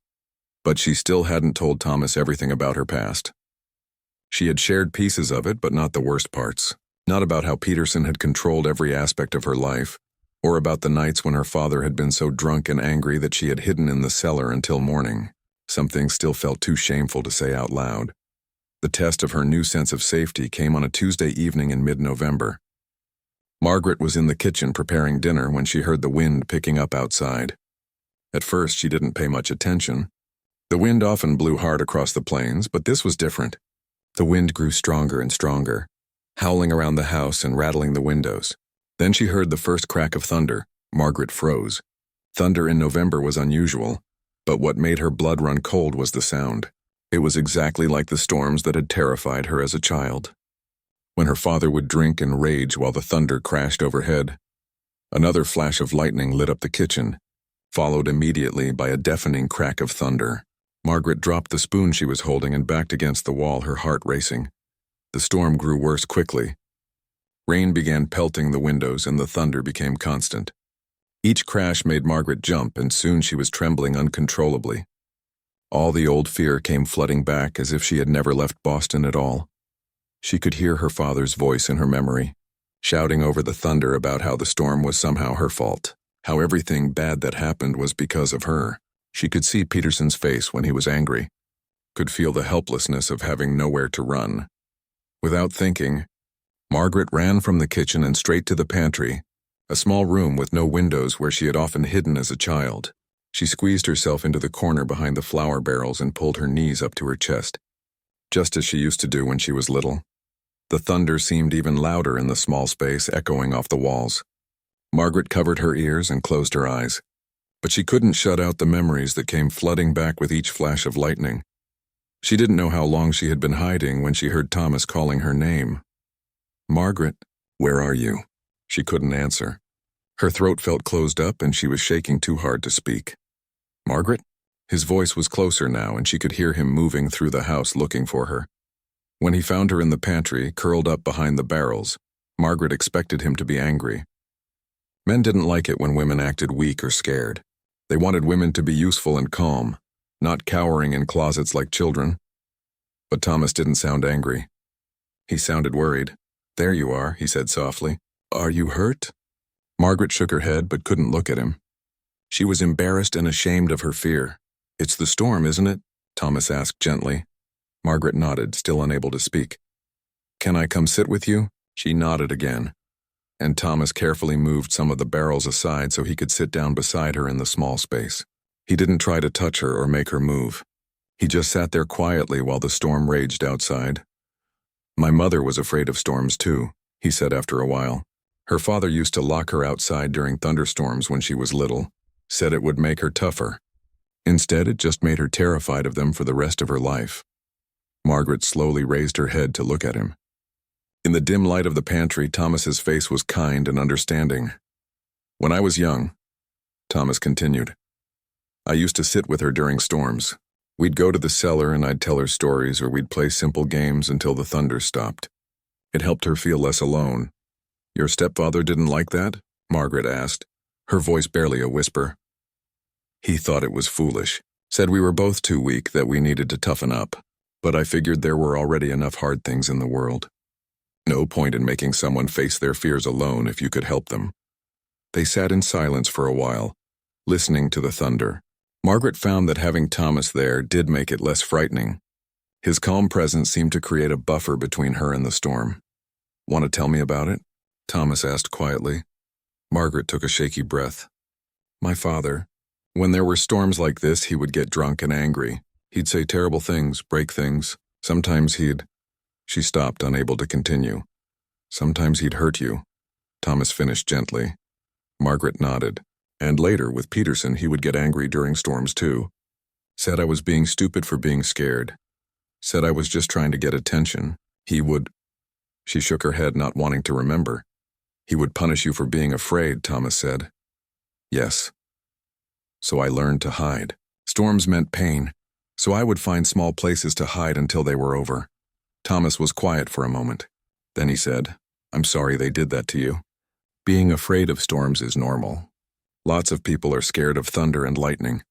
But she still hadn't told Thomas everything about her past. She had shared pieces of it, but not the worst parts. Not about how Peterson had controlled every aspect of her life, or about the nights when her father had been so drunk and angry that she had hidden in the cellar until morning. Some things still felt too shameful to say out loud. The test of her new sense of safety came on a Tuesday evening in mid-November. Margaret was in the kitchen preparing dinner when she heard the wind picking up outside. At first, she didn't pay much attention. The wind often blew hard across the plains, but this was different. The wind grew stronger and stronger, howling around the house and rattling the windows. Then she heard the first crack of thunder. Margaret froze. Thunder in November was unusual, but what made her blood run cold was the sound. It was exactly like the storms that had terrified her as a child. When her father would drink and rage while the thunder crashed overhead. Another flash of lightning lit up the kitchen, followed immediately by a deafening crack of thunder. Margaret dropped the spoon she was holding and backed against the wall, her heart racing. The storm grew worse quickly. Rain began pelting the windows and the thunder became constant. Each crash made Margaret jump, and soon she was trembling uncontrollably. All the old fear came flooding back as if she had never left Boston at all. She could hear her father's voice in her memory, shouting over the thunder about how the storm was somehow her fault, how everything bad that happened was because of her. She could see Peterson's face when he was angry, could feel the helplessness of having nowhere to run. Without thinking, Margaret ran from the kitchen and straight to the pantry, a small room with no windows where she had often hidden as a child. She squeezed herself into the corner behind the flour barrels and pulled her knees up to her chest, just as she used to do when she was little. The thunder seemed even louder in the small space, echoing off the walls. Margaret covered her ears and closed her eyes, but she couldn't shut out the memories that came flooding back with each flash of lightning. She didn't know how long she had been hiding when she heard Thomas calling her name. Margaret, where are you? She couldn't answer. Her throat felt closed up and she was shaking too hard to speak. Margaret? His voice was closer now and she could hear him moving through the house looking for her. When he found her in the pantry, curled up behind the barrels, Margaret expected him to be angry. Men didn't like it when women acted weak or scared. They wanted women to be useful and calm, not cowering in closets like children. But Thomas didn't sound angry. He sounded worried. "There you are," he said softly. "Are you hurt?" Margaret shook her head but couldn't look at him. She was embarrassed and ashamed of her fear. "It's the storm, isn't it?" Thomas asked gently. Margaret nodded, still unable to speak. "Can I come sit with you?" She nodded again, and Thomas carefully moved some of the barrels aside so he could sit down beside her in the small space. He didn't try to touch her or make her move. He just sat there quietly while the storm raged outside. "My mother was afraid of storms too," he said after a while. "Her father used to lock her outside during thunderstorms when she was little, said it would make her tougher. Instead, it just made her terrified of them for the rest of her life." Margaret slowly raised her head to look at him. In the dim light of the pantry, Thomas's face was kind and understanding. "When I was young," Thomas continued, "I used to sit with her during storms. We'd go to the cellar and I'd tell her stories, or we'd play simple games until the thunder stopped. It helped her feel less alone." "Your stepfather didn't like that?" Margaret asked, her voice barely a whisper. "He thought it was foolish, said we were both too weak, that we needed to toughen up. But I figured there were already enough hard things in the world. No point in making someone face their fears alone if you could help them." They sat in silence for a while, listening to the thunder. Margaret found that having Thomas there did make it less frightening. His calm presence seemed to create a buffer between her and the storm. "Want to tell me about it?" Thomas asked quietly. Margaret took a shaky breath. "My father, when there were storms like this, he would get drunk and angry. He'd say terrible things, break things. Sometimes he'd—" She stopped, unable to continue. "Sometimes he'd hurt you," Thomas finished gently. Margaret nodded. "And later, with Peterson, he would get angry during storms too. Said I was being stupid for being scared. Said I was just trying to get attention. He would—" She shook her head, not wanting to remember. "He would punish you for being afraid," Thomas said. "Yes. So I learned to hide. Storms meant pain, so I would find small places to hide until they were over." Thomas was quiet for a moment. Then he said, "I'm sorry they did that to you. Being afraid of storms is normal. Lots of people are scared of thunder and lightning.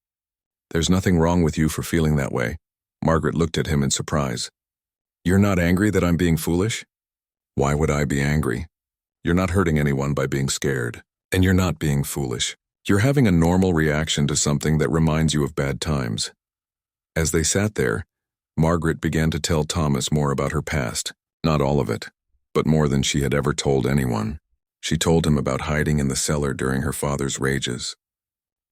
There's nothing wrong with you for feeling that way." Margaret looked at him in surprise. "You're not angry that I'm being foolish?" "Why would I be angry? You're not hurting anyone by being scared, and you're not being foolish. You're having a normal reaction to something that reminds you of bad times." As they sat there, Margaret began to tell Thomas more about her past. Not all of it, but more than she had ever told anyone. She told him about hiding in the cellar during her father's rages,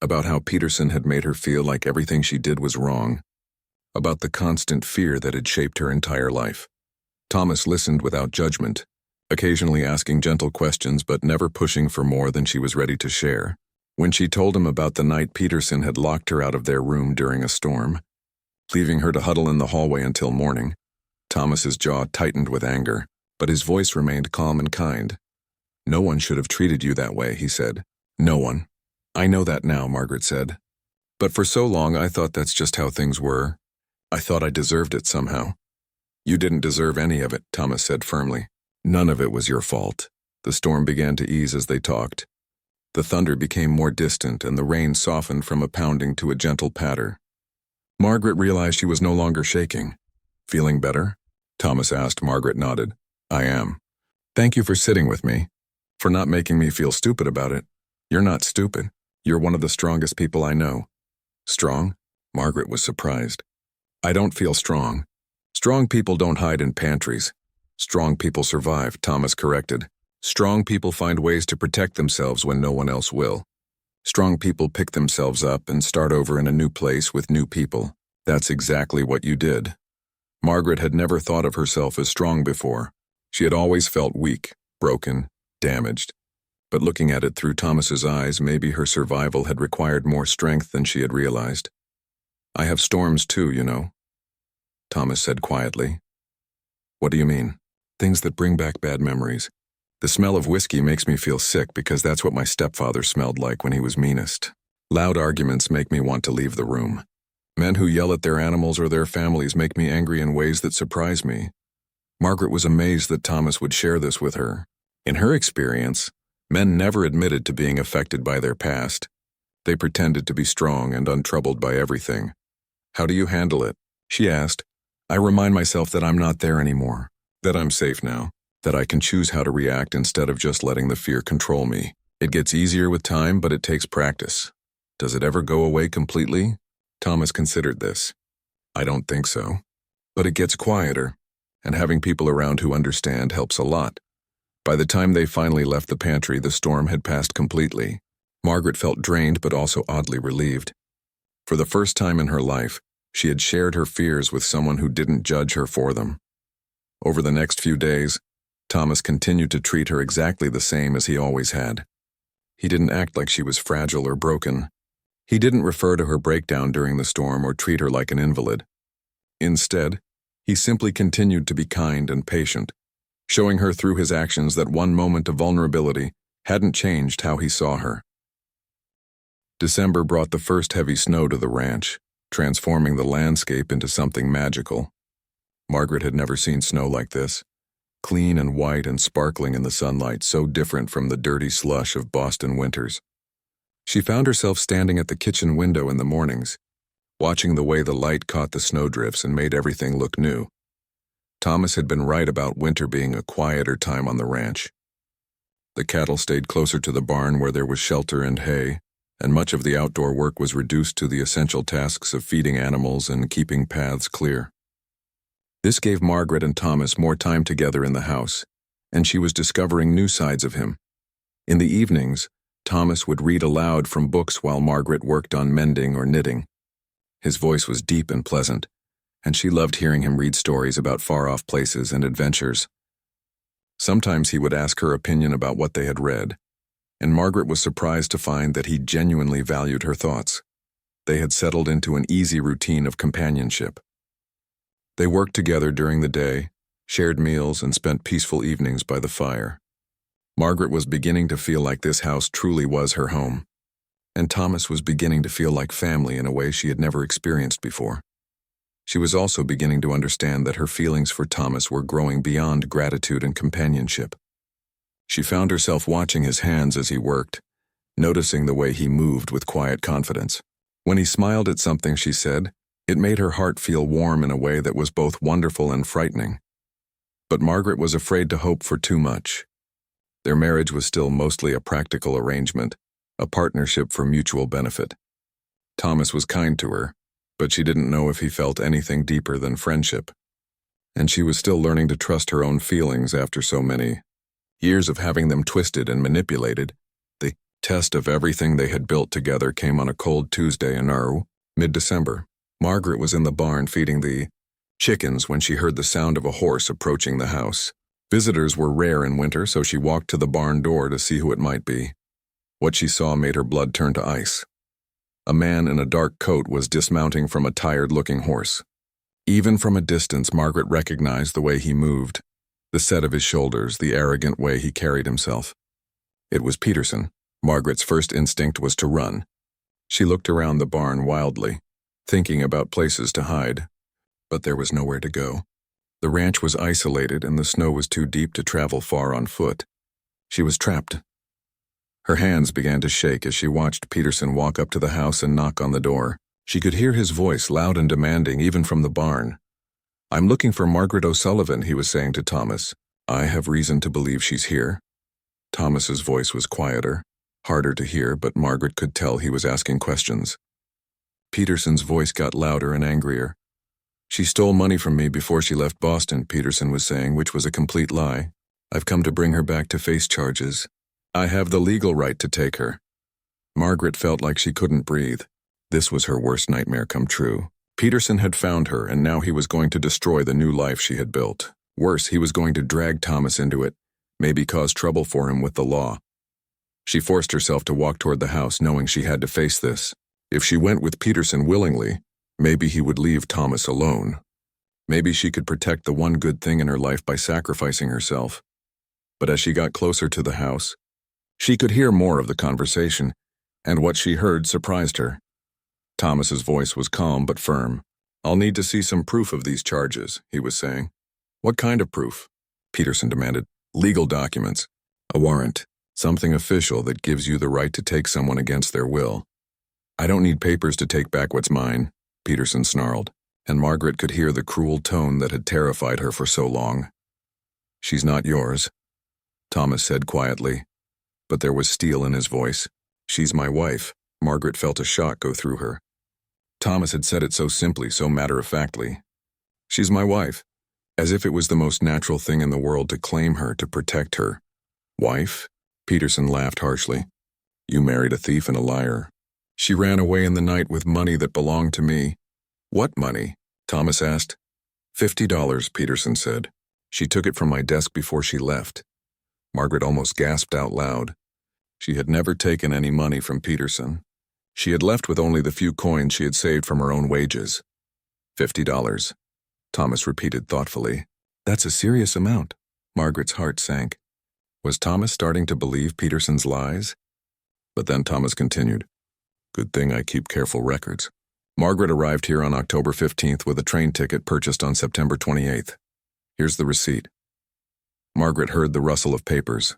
about how Peterson had made her feel like everything she did was wrong, about the constant fear that had shaped her entire life. Thomas listened without judgment, occasionally asking gentle questions but never pushing for more than she was ready to share. When she told him about the night Peterson had locked her out of their room during a storm, leaving her to huddle in the hallway until morning, Thomas's jaw tightened with anger, but his voice remained calm and kind. "No one should have treated you that way," he said. "No one. I know that now," Margaret said. "But for so long I thought that's just how things were. I thought I deserved it somehow." "You didn't deserve any of it," Thomas said firmly. "None of it was your fault." The storm began to ease as they talked. The thunder became more distant and the rain softened from a pounding to a gentle patter. Margaret realized she was no longer shaking. "Feeling better?" Thomas asked. Margaret nodded. "I am. Thank you for sitting with me, for not making me feel stupid about it. You're not stupid. You're one of the strongest people I know." "Strong?" Margaret was surprised. "I don't feel strong. Strong people don't hide in pantries. Strong people survive," Thomas corrected. "Strong people find ways to protect themselves when no one else will. Strong people pick themselves up and start over in a new place with new people. That's exactly what you did." Margaret had never thought of herself as strong before. She had always felt weak, broken, damaged. But looking at it through Thomas's eyes, maybe her survival had required more strength than she had realized. "I have storms too, you know," Thomas said quietly. "What do you mean?" "Things that bring back bad memories. The smell of whiskey makes me feel sick because that's what my stepfather smelled like when he was meanest. Loud arguments make me want to leave the room. Men who yell at their animals or their families make me angry in ways that surprise me." Margaret was amazed that Thomas would share this with her. In her experience, men never admitted to being affected by their past. They pretended to be strong and untroubled by everything. "How do you handle it?" she asked. "I remind myself that I'm not there anymore, that I'm safe now, that I can choose how to react instead of just letting the fear control me. It gets easier with time, but it takes practice. Does it ever go away completely?" Thomas considered this. "I don't think so. But it gets quieter, and having people around who understand helps a lot." By the time they finally left the pantry, the storm had passed completely. Margaret felt drained but also oddly relieved. For the first time in her life, she had shared her fears with someone who didn't judge her for them. Over the next few days, Thomas continued to treat her exactly the same as he always had. He didn't act like she was fragile or broken. He didn't refer to her breakdown during the storm or treat her like an invalid. Instead, he simply continued to be kind and patient, showing her through his actions that one moment of vulnerability hadn't changed how he saw her. December brought the first heavy snow to the ranch, transforming the landscape into something magical. Margaret had never seen snow like this, clean and white and sparkling in the sunlight, so different from the dirty slush of Boston winters. She found herself standing at the kitchen window in the mornings, watching the way the light caught the snowdrifts and made everything look new. Thomas had been right about winter being a quieter time on the ranch. The cattle stayed closer to the barn where there was shelter and hay, and much of the outdoor work was reduced to the essential tasks of feeding animals and keeping paths clear. This gave Margaret and Thomas more time together in the house, and she was discovering new sides of him. In the evenings, Thomas would read aloud from books while Margaret worked on mending or knitting. His voice was deep and pleasant, and she loved hearing him read stories about far-off places and adventures. Sometimes he would ask her opinion about what they had read, and Margaret was surprised to find that he genuinely valued her thoughts. They had settled into an easy routine of companionship. They worked together during the day, shared meals, and spent peaceful evenings by the fire. Margaret was beginning to feel like this house truly was her home, and Thomas was beginning to feel like family in a way she had never experienced before. She was also beginning to understand that her feelings for Thomas were growing beyond gratitude and companionship. She found herself watching his hands as he worked, noticing the way he moved with quiet confidence. When he smiled at something she said, it made her heart feel warm in a way that was both wonderful and frightening. But Margaret was afraid to hope for too much. Their marriage was still mostly a practical arrangement, a partnership for mutual benefit. Thomas was kind to her, but she didn't know if he felt anything deeper than friendship. And she was still learning to trust her own feelings after so many years of having them twisted and manipulated. The test of everything they had built together came on a cold Tuesday in mid-December. Margaret was in the barn feeding the chickens when she heard the sound of a horse approaching the house. Visitors were rare in winter, so she walked to the barn door to see who it might be. What she saw made her blood turn to ice. A man in a dark coat was dismounting from a tired-looking horse. Even from a distance, Margaret recognized the way he moved, the set of his shoulders, the arrogant way he carried himself. It was Peterson. Margaret's first instinct was to run. She looked around the barn wildly, thinking about places to hide, but there was nowhere to go. The ranch was isolated and the snow was too deep to travel far on foot. She was trapped. Her hands began to shake as she watched Peterson walk up to the house and knock on the door. She could hear his voice, loud and demanding, even from the barn. "I'm looking for Margaret O'Sullivan," he was saying to Thomas. "I have reason to believe she's here." Thomas's voice was quieter, harder to hear, but Margaret could tell he was asking questions. Peterson's voice got louder and angrier. "She stole money from me before she left Boston," Peterson was saying, which was a complete lie. "I've come to bring her back to face charges. I have the legal right to take her." Margaret felt like she couldn't breathe. This was her worst nightmare come true. Peterson had found her, and now he was going to destroy the new life she had built. Worse, he was going to drag Thomas into it, maybe cause trouble for him with the law. She forced herself to walk toward the house, knowing she had to face this. If she went with Peterson willingly, maybe he would leave Thomas alone. Maybe she could protect the one good thing in her life by sacrificing herself. But as she got closer to the house, she could hear more of the conversation, and what she heard surprised her. Thomas's voice was calm but firm. "I'll need to see some proof of these charges," he was saying. "What kind of proof?" Peterson demanded. "Legal documents. A warrant. Something official that gives you the right to take someone against their will." I don't need papers to take back what's mine, Peterson snarled, and Margaret could hear the cruel tone that had terrified her for so long. She's not yours, Thomas said quietly, but there was steel in his voice. She's my wife. Margaret felt a shock go through her. Thomas had said it so simply, so matter-of-factly. She's my wife, as if it was the most natural thing in the world to claim her, to protect her. Wife? Peterson laughed harshly. You married a thief and a liar. She ran away in the night with money that belonged to me. What money? Thomas asked. $50, Peterson said. She took it from my desk before she left. Margaret almost gasped out loud. She had never taken any money from Peterson. She had left with only the few coins she had saved from her own wages. $50, Thomas repeated thoughtfully. That's a serious amount. Margaret's heart sank. Was Thomas starting to believe Peterson's lies? But then Thomas continued. Good thing I keep careful records. Margaret arrived here on October 15th with a train ticket purchased on September 28th. Here's the receipt. Margaret heard the rustle of papers.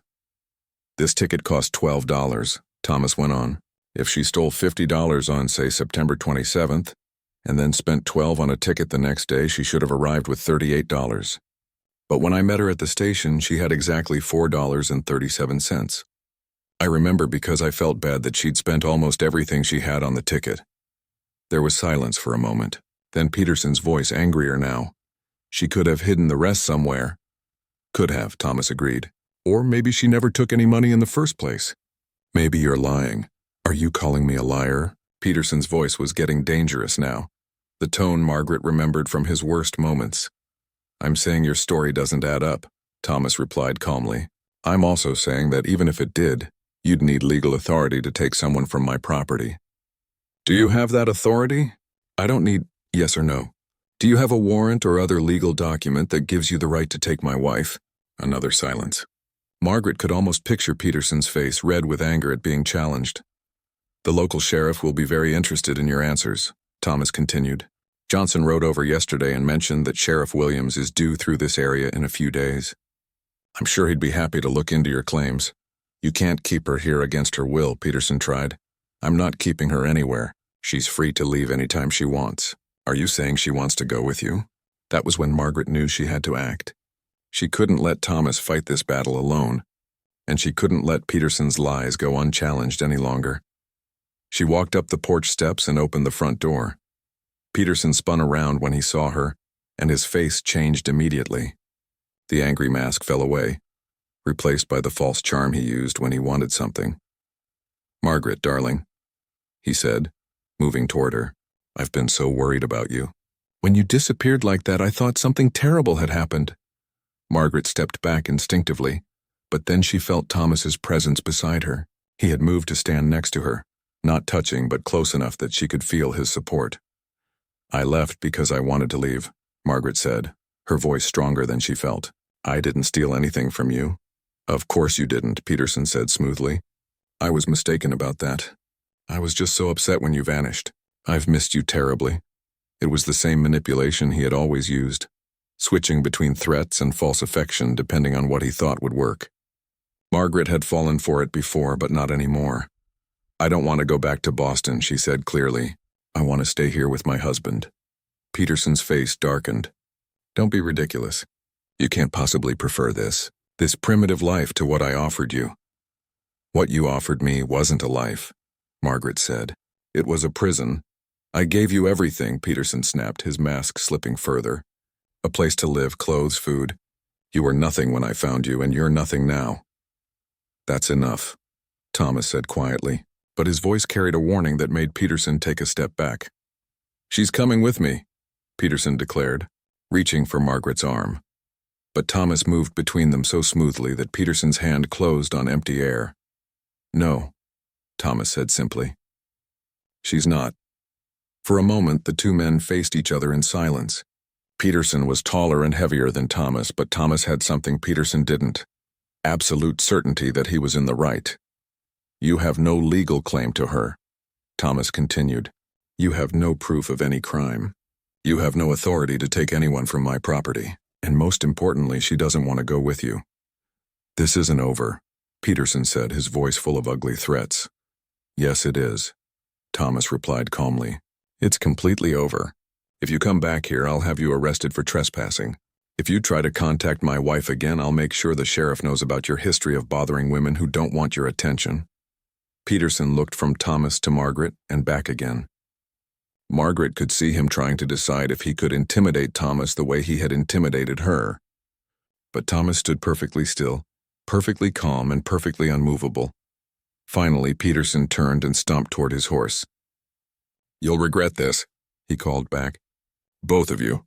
This ticket cost $12, Thomas went on. If she stole $50 on, say, September 27th, and then spent $12 on a ticket the next day, she should have arrived with $38. But when I met her at the station, she had exactly $4.37. I remember because I felt bad that she'd spent almost everything she had on the ticket. There was silence for a moment, then Peterson's voice, angrier now. She could have hidden the rest somewhere. Could have, Thomas agreed. Or maybe she never took any money in the first place. Maybe you're lying. Are you calling me a liar? Peterson's voice was getting dangerous now, the tone Margaret remembered from his worst moments. I'm saying your story doesn't add up, Thomas replied calmly. I'm also saying that even if it did, you'd need legal authority to take someone from my property. Do you have that authority? I don't need yes or no. Do you have a warrant or other legal document that gives you the right to take my wife? Another silence. Margaret could almost picture Peterson's face, red with anger at being challenged. The local sheriff will be very interested in your answers, Thomas continued. Johnson rode over yesterday and mentioned that Sheriff Williams is due through this area in a few days. I'm sure he'd be happy to look into your claims. You can't keep her here against her will, Peterson tried. I'm not keeping her anywhere. She's free to leave anytime she wants. Are you saying she wants to go with you? That was when Margaret knew she had to act. She couldn't let Thomas fight this battle alone, and she couldn't let Peterson's lies go unchallenged any longer. She walked up the porch steps and opened the front door. Peterson spun around when he saw her, and his face changed immediately. The angry mask fell away, replaced by the false charm he used when he wanted something. Margaret, darling, he said, moving toward her. I've been so worried about you. When you disappeared like that, I thought something terrible had happened. Margaret stepped back instinctively, but then she felt Thomas's presence beside her. He had moved to stand next to her, not touching but close enough that she could feel his support. I left because I wanted to leave, Margaret said, her voice stronger than she felt. I didn't steal anything from you. Of course you didn't, Peterson said smoothly. I was mistaken about that. I was just so upset when you vanished. I've missed you terribly. It was the same manipulation he had always used, switching between threats and false affection depending on what he thought would work. Margaret had fallen for it before, but not anymore. I don't want to go back to Boston, she said clearly. I want to stay here with my husband. Peterson's face darkened. Don't be ridiculous. You can't possibly prefer this primitive life to what I offered you. What you offered me wasn't a life, Margaret said. It was a prison. I gave you everything, Peterson snapped, his mask slipping further. A place to live, clothes, food. You were nothing when I found you, and you're nothing now. That's enough, Thomas said quietly, but his voice carried a warning that made Peterson take a step back. She's coming with me, Peterson declared, reaching for Margaret's arm. But Thomas moved between them so smoothly that Peterson's hand closed on empty air. No, Thomas said simply. She's not. For a moment, the two men faced each other in silence. Peterson was taller and heavier than Thomas, but Thomas had something Peterson didn't. Absolute certainty that he was in the right. You have no legal claim to her, Thomas continued. You have no proof of any crime. You have no authority to take anyone from my property, and most importantly, she doesn't want to go with you. This isn't over, Peterson said, his voice full of ugly threats. Yes, it is, Thomas replied calmly. It's completely over. If you come back here, I'll have you arrested for trespassing. If you try to contact my wife again, I'll make sure the sheriff knows about your history of bothering women who don't want your attention. Peterson looked from Thomas to Margaret and back again. Margaret could see him trying to decide if he could intimidate Thomas the way he had intimidated her. But Thomas stood perfectly still, perfectly calm and perfectly unmovable. Finally, Peterson turned and stomped toward his horse. You'll regret this, he called back. Both of you.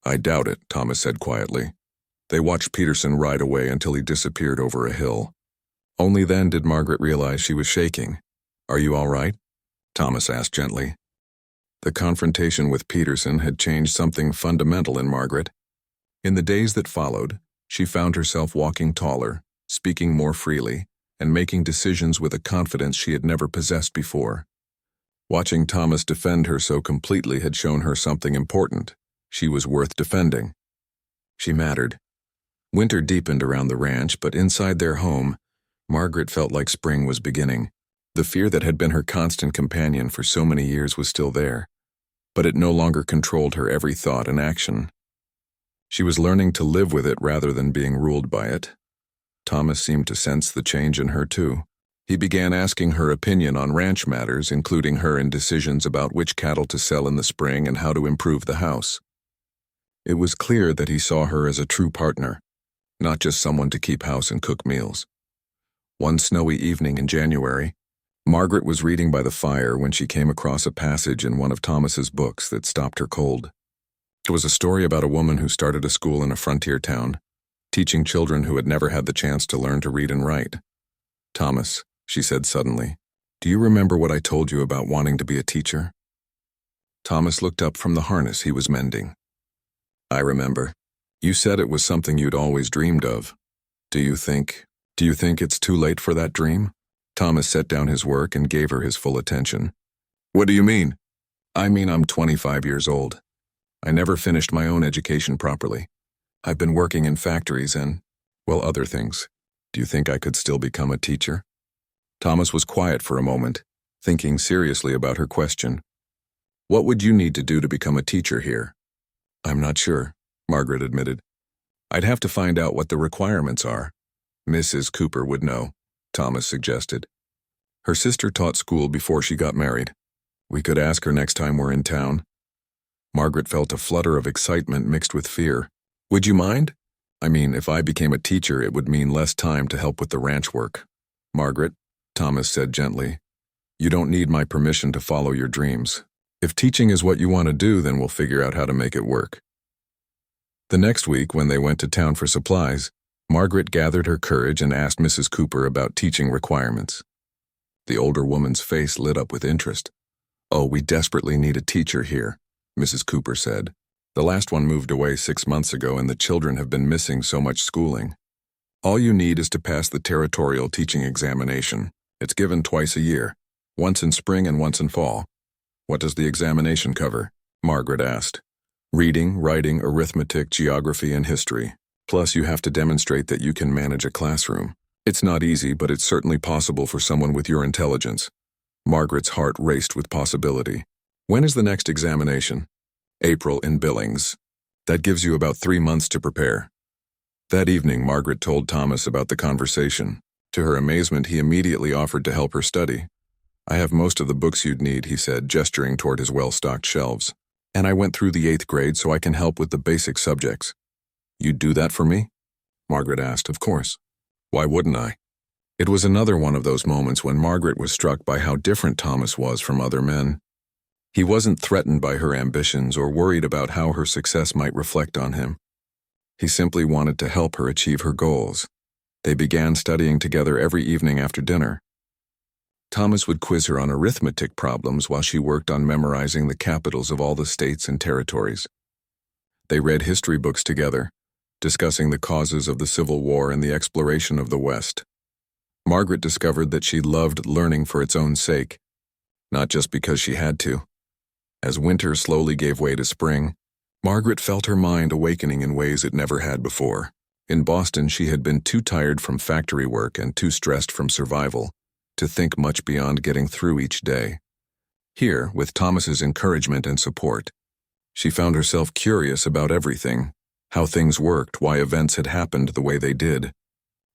I doubt it, Thomas said quietly. They watched Peterson ride away until he disappeared over a hill. Only then did Margaret realize she was shaking. Are you all right? Thomas asked gently. The confrontation with Peterson had changed something fundamental in Margaret. In the days that followed, she found herself walking taller, speaking more freely, and making decisions with a confidence she had never possessed before. Watching Thomas defend her so completely had shown her something important. She was worth defending. She mattered. Winter deepened around the ranch, but inside their home, Margaret felt like spring was beginning. The fear that had been her constant companion for so many years was still there, but it no longer controlled her every thought and action. She was learning to live with it rather than being ruled by it. Thomas seemed to sense the change in her too. He began asking her opinion on ranch matters, including her in decisions about which cattle to sell in the spring and how to improve the house. It was clear that he saw her as a true partner, not just someone to keep house and cook meals. One snowy evening in January, Margaret was reading by the fire when she came across a passage in one of Thomas's books that stopped her cold. It was a story about a woman who started a school in a frontier town, teaching children who had never had the chance to learn to read and write. Thomas, she said suddenly, do you remember what I told you about wanting to be a teacher? Thomas looked up from the harness he was mending. I remember. You said it was something you'd always dreamed of. Do you think it's too late for that dream? Thomas set down his work and gave her his full attention. What do you mean? I mean, I'm 25 years old. I never finished my own education properly. I've been working in factories and, well, other things. Do you think I could still become a teacher? Thomas was quiet for a moment, thinking seriously about her question. What would you need to do to become a teacher here? I'm not sure, Margaret admitted. I'd have to find out what the requirements are. Mrs. Cooper would know, Thomas suggested. Her sister taught school before she got married. We could ask her next time we're in town. Margaret felt a flutter of excitement mixed with fear. Would you mind? I mean, if I became a teacher, it would mean less time to help with the ranch work. Margaret, Thomas said gently, you don't need my permission to follow your dreams. If teaching is what you want to do, then we'll figure out how to make it work. The next week, when they went to town for supplies, Margaret gathered her courage and asked Mrs. Cooper about teaching requirements. The older woman's face lit up with interest. Oh, we desperately need a teacher here, Mrs. Cooper said. The last one moved away 6 months ago and the children have been missing so much schooling. All you need is to pass the territorial teaching examination. It's given twice a year, once in spring and once in fall. What does the examination cover? Margaret asked. Reading, writing, arithmetic, geography, and history. Plus, you have to demonstrate that you can manage a classroom. It's not easy, but it's certainly possible for someone with your intelligence. Margaret's heart raced with possibility. When is the next examination? April in Billings. That gives you about 3 months to prepare. That evening, Margaret told Thomas about the conversation. To her amazement, he immediately offered to help her study. I have most of the books you'd need, he said, gesturing toward his well-stocked shelves. And I went through the 8th grade so I can help with the basic subjects. You'd do that for me? Margaret asked. Of course. Why wouldn't I? It was another one of those moments when Margaret was struck by how different Thomas was from other men. He wasn't threatened by her ambitions or worried about how her success might reflect on him. He simply wanted to help her achieve her goals. They began studying together every evening after dinner. Thomas would quiz her on arithmetic problems while she worked on memorizing the capitals of all the states and territories. They read history books together, discussing the causes of the Civil War and the exploration of the West. Margaret discovered that she loved learning for its own sake, not just because she had to. As winter slowly gave way to spring, Margaret felt her mind awakening in ways it never had before. In Boston, she had been too tired from factory work and too stressed from survival to think much beyond getting through each day. Here, with Thomas's encouragement and support, she found herself curious about everything, how things worked, why events had happened the way they did,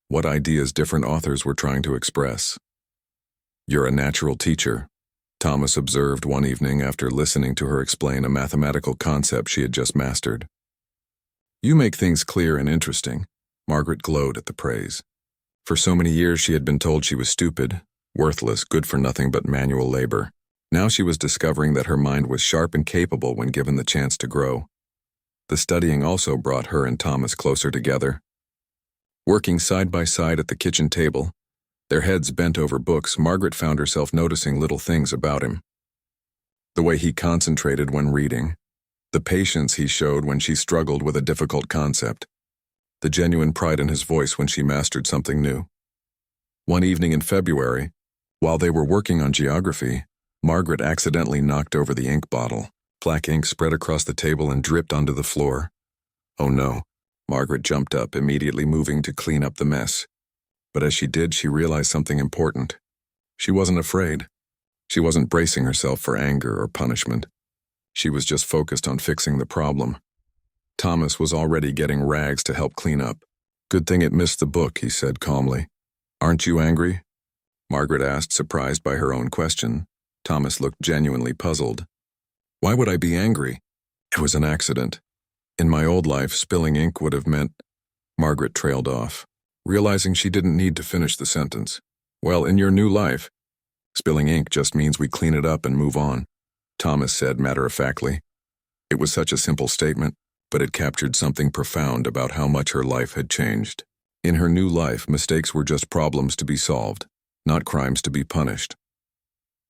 what ideas different authors were trying to express. "You're a natural teacher," Thomas observed one evening after listening to her explain a mathematical concept she had just mastered. "You make things clear and interesting." Margaret glowed at the praise. For so many years she had been told she was stupid, worthless, good for nothing but manual labor. Now she was discovering that her mind was sharp and capable when given the chance to grow. The studying also brought her and Thomas closer together. Working side by side at the kitchen table, their heads bent over books, Margaret found herself noticing little things about him. The way he concentrated when reading, the patience he showed when she struggled with a difficult concept, the genuine pride in his voice when she mastered something new. One evening in February, while they were working on geography, Margaret accidentally knocked over the ink bottle. Black ink spread across the table and dripped onto the floor. Oh no, Margaret jumped up, immediately moving to clean up the mess. But as she did, she realized something important. She wasn't afraid. She wasn't bracing herself for anger or punishment. She was just focused on fixing the problem. Thomas was already getting rags to help clean up. "Good thing it missed the book," he said calmly. "Aren't you angry?" Margaret asked, surprised by her own question. Thomas looked genuinely puzzled. "Why would I be angry? It was an accident. In my old life, spilling ink would have meant—" Margaret trailed off, realizing she didn't need to finish the sentence. "Well, in your new life, spilling ink just means we clean it up and move on," Thomas said matter-of-factly. It was such a simple statement, but it captured something profound about how much her life had changed. In her new life, mistakes were just problems to be solved, not crimes to be punished.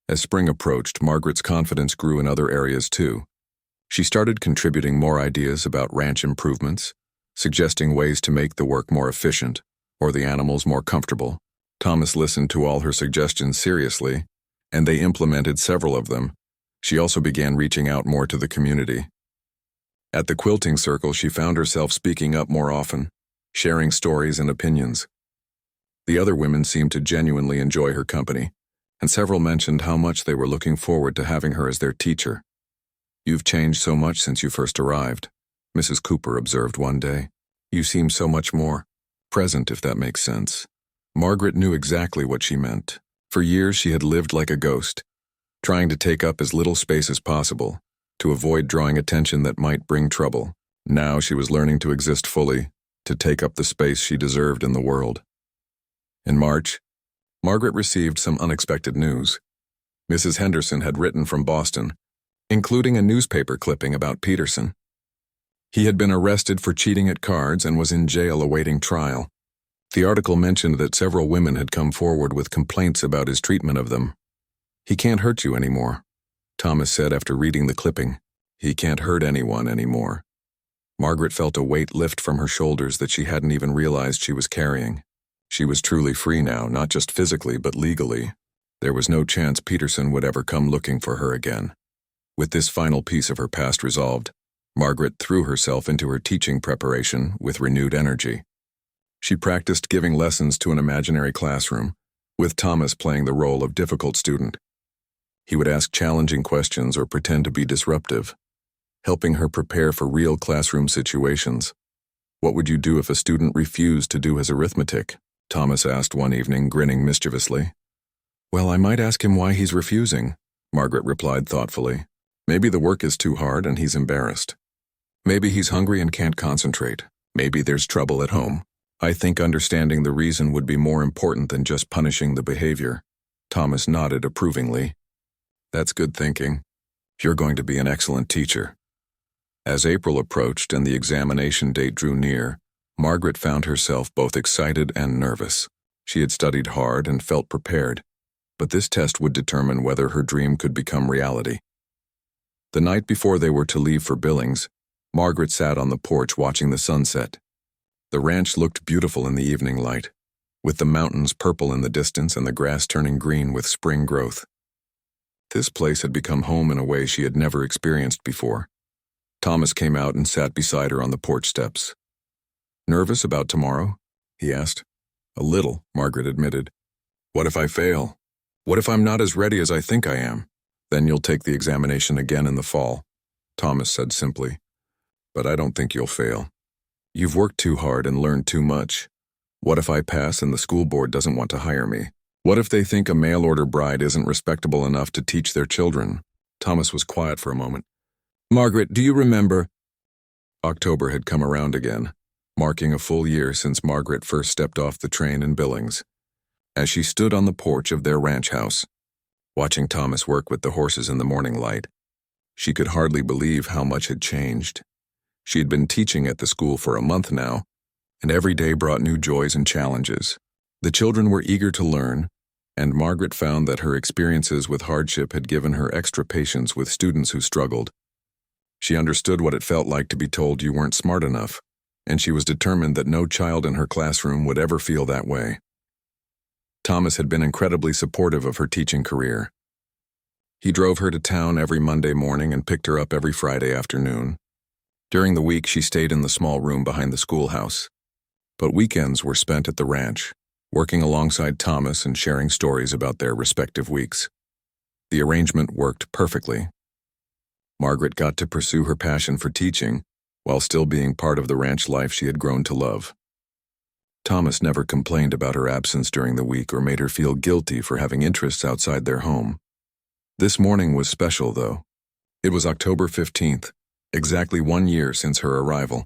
As spring approached, Margaret's confidence grew in other areas too. She started contributing more ideas about ranch improvements, suggesting ways to make the work more efficient, or the animals more comfortable. Thomas listened to all her suggestions seriously, and they implemented several of them. She also began reaching out more to the community. At the quilting circle, she found herself speaking up more often, sharing stories and opinions. The other women seemed to genuinely enjoy her company, and several mentioned how much they were looking forward to having her as their teacher. "You've changed so much since you first arrived," Mrs. Cooper observed one day. "You seem so much more present, if that makes sense." Margaret knew exactly what she meant. For years she had lived like a ghost, trying to take up as little space as possible, to avoid drawing attention that might bring trouble. Now she was learning to exist fully, to take up the space she deserved in the world. In March, Margaret received some unexpected news. Mrs. Henderson had written from Boston, including a newspaper clipping about Peterson. He had been arrested for cheating at cards and was in jail awaiting trial. The article mentioned that several women had come forward with complaints about his treatment of them. "He can't hurt you anymore," Thomas said after reading the clipping. "He can't hurt anyone anymore." Margaret felt a weight lift from her shoulders that she hadn't even realized she was carrying. She was truly free now, not just physically but legally. There was no chance Peterson would ever come looking for her again. With this final piece of her past resolved, Margaret threw herself into her teaching preparation with renewed energy. She practiced giving lessons to an imaginary classroom, with Thomas playing the role of difficult student. He would ask challenging questions or pretend to be disruptive, helping her prepare for real classroom situations. "What would you do if a student refused to do his arithmetic?" Thomas asked one evening, grinning mischievously. "Well, I might ask him why he's refusing," Margaret replied thoughtfully. "Maybe the work is too hard and he's embarrassed. Maybe he's hungry and can't concentrate. Maybe there's trouble at home. I think understanding the reason would be more important than just punishing the behavior." Thomas nodded approvingly. "That's good thinking. You're going to be an excellent teacher." As April approached and the examination date drew near, Margaret found herself both excited and nervous. She had studied hard and felt prepared, but this test would determine whether her dream could become reality. The night before they were to leave for Billings, Margaret sat on the porch watching the sunset. The ranch looked beautiful in the evening light, with the mountains purple in the distance and the grass turning green with spring growth. This place had become home in a way she had never experienced before. Thomas came out and sat beside her on the porch steps. "Nervous about tomorrow?" he asked. "A little," Margaret admitted. "What if I fail? What if I'm not as ready as I think I am?" Then you'll take the examination again in the fall, Thomas said simply. But I don't think you'll fail. You've worked too hard and learned too much. What if I pass and the school board doesn't want to hire me? What if they think a mail-order bride isn't respectable enough to teach their children? Thomas was quiet for a moment. Margaret, do you remember? October had come around again, marking a full year since Margaret first stepped off the train in Billings. As she stood on the porch of their ranch house, watching Thomas work with the horses in the morning light, she could hardly believe how much had changed. She had been teaching at the school for a month now, and every day brought new joys and challenges. The children were eager to learn, and Margaret found that her experiences with hardship had given her extra patience with students who struggled. She understood what it felt like to be told you weren't smart enough, and she was determined that no child in her classroom would ever feel that way. Thomas had been incredibly supportive of her teaching career. He drove her to town every Monday morning and picked her up every Friday afternoon. During the week, she stayed in the small room behind the schoolhouse. But weekends were spent at the ranch, working alongside Thomas and sharing stories about their respective weeks. The arrangement worked perfectly. Margaret got to pursue her passion for teaching, while still being part of the ranch life she had grown to love. Thomas never complained about her absence during the week or made her feel guilty for having interests outside their home. This morning was special, though. It was October 15th, exactly 1 year since her arrival.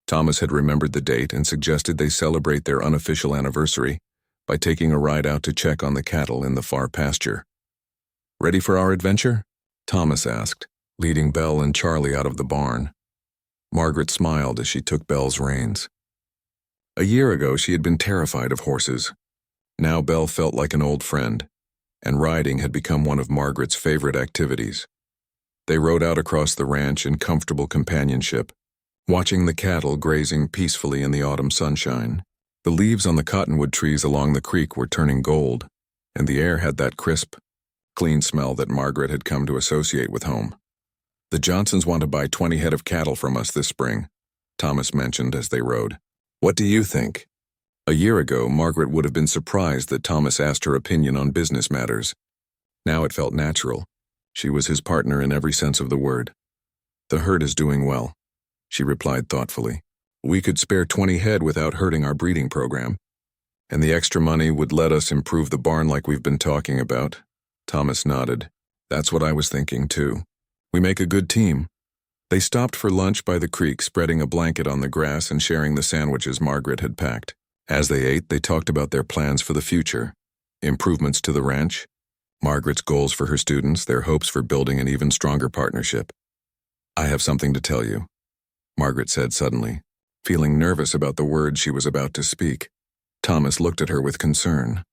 Thomas had remembered the date and suggested they celebrate their unofficial anniversary by taking a ride out to check on the cattle in the far pasture. "Ready for our adventure?" Thomas asked, leading Belle and Charlie out of the barn. Margaret smiled as she took Belle's reins. A year ago, she had been terrified of horses. Now Belle felt like an old friend, and riding had become one of Margaret's favorite activities. They rode out across the ranch in comfortable companionship, watching the cattle grazing peacefully in the autumn sunshine. The leaves on the cottonwood trees along the creek were turning gold, and the air had that crisp, clean smell that Margaret had come to associate with home. "The Johnsons want to buy 20 head of cattle from us this spring," Thomas mentioned as they rode. "What do you think?" A year ago, Margaret would have been surprised that Thomas asked her opinion on business matters. Now it felt natural. She was his partner in every sense of the word. "The herd is doing well," she replied thoughtfully. "We could spare 20 head without hurting our breeding program. And the extra money would let us improve the barn like we've been talking about." Thomas nodded. "That's what I was thinking, too. We make a good team." They stopped for lunch by the creek, spreading a blanket on the grass and sharing the sandwiches Margaret had packed. As they ate, they talked about their plans for the future, improvements to the ranch, Margaret's goals for her students, their hopes for building an even stronger partnership. "I have something to tell you," Margaret said suddenly, feeling nervous about the words she was about to speak. Thomas looked at her with concern.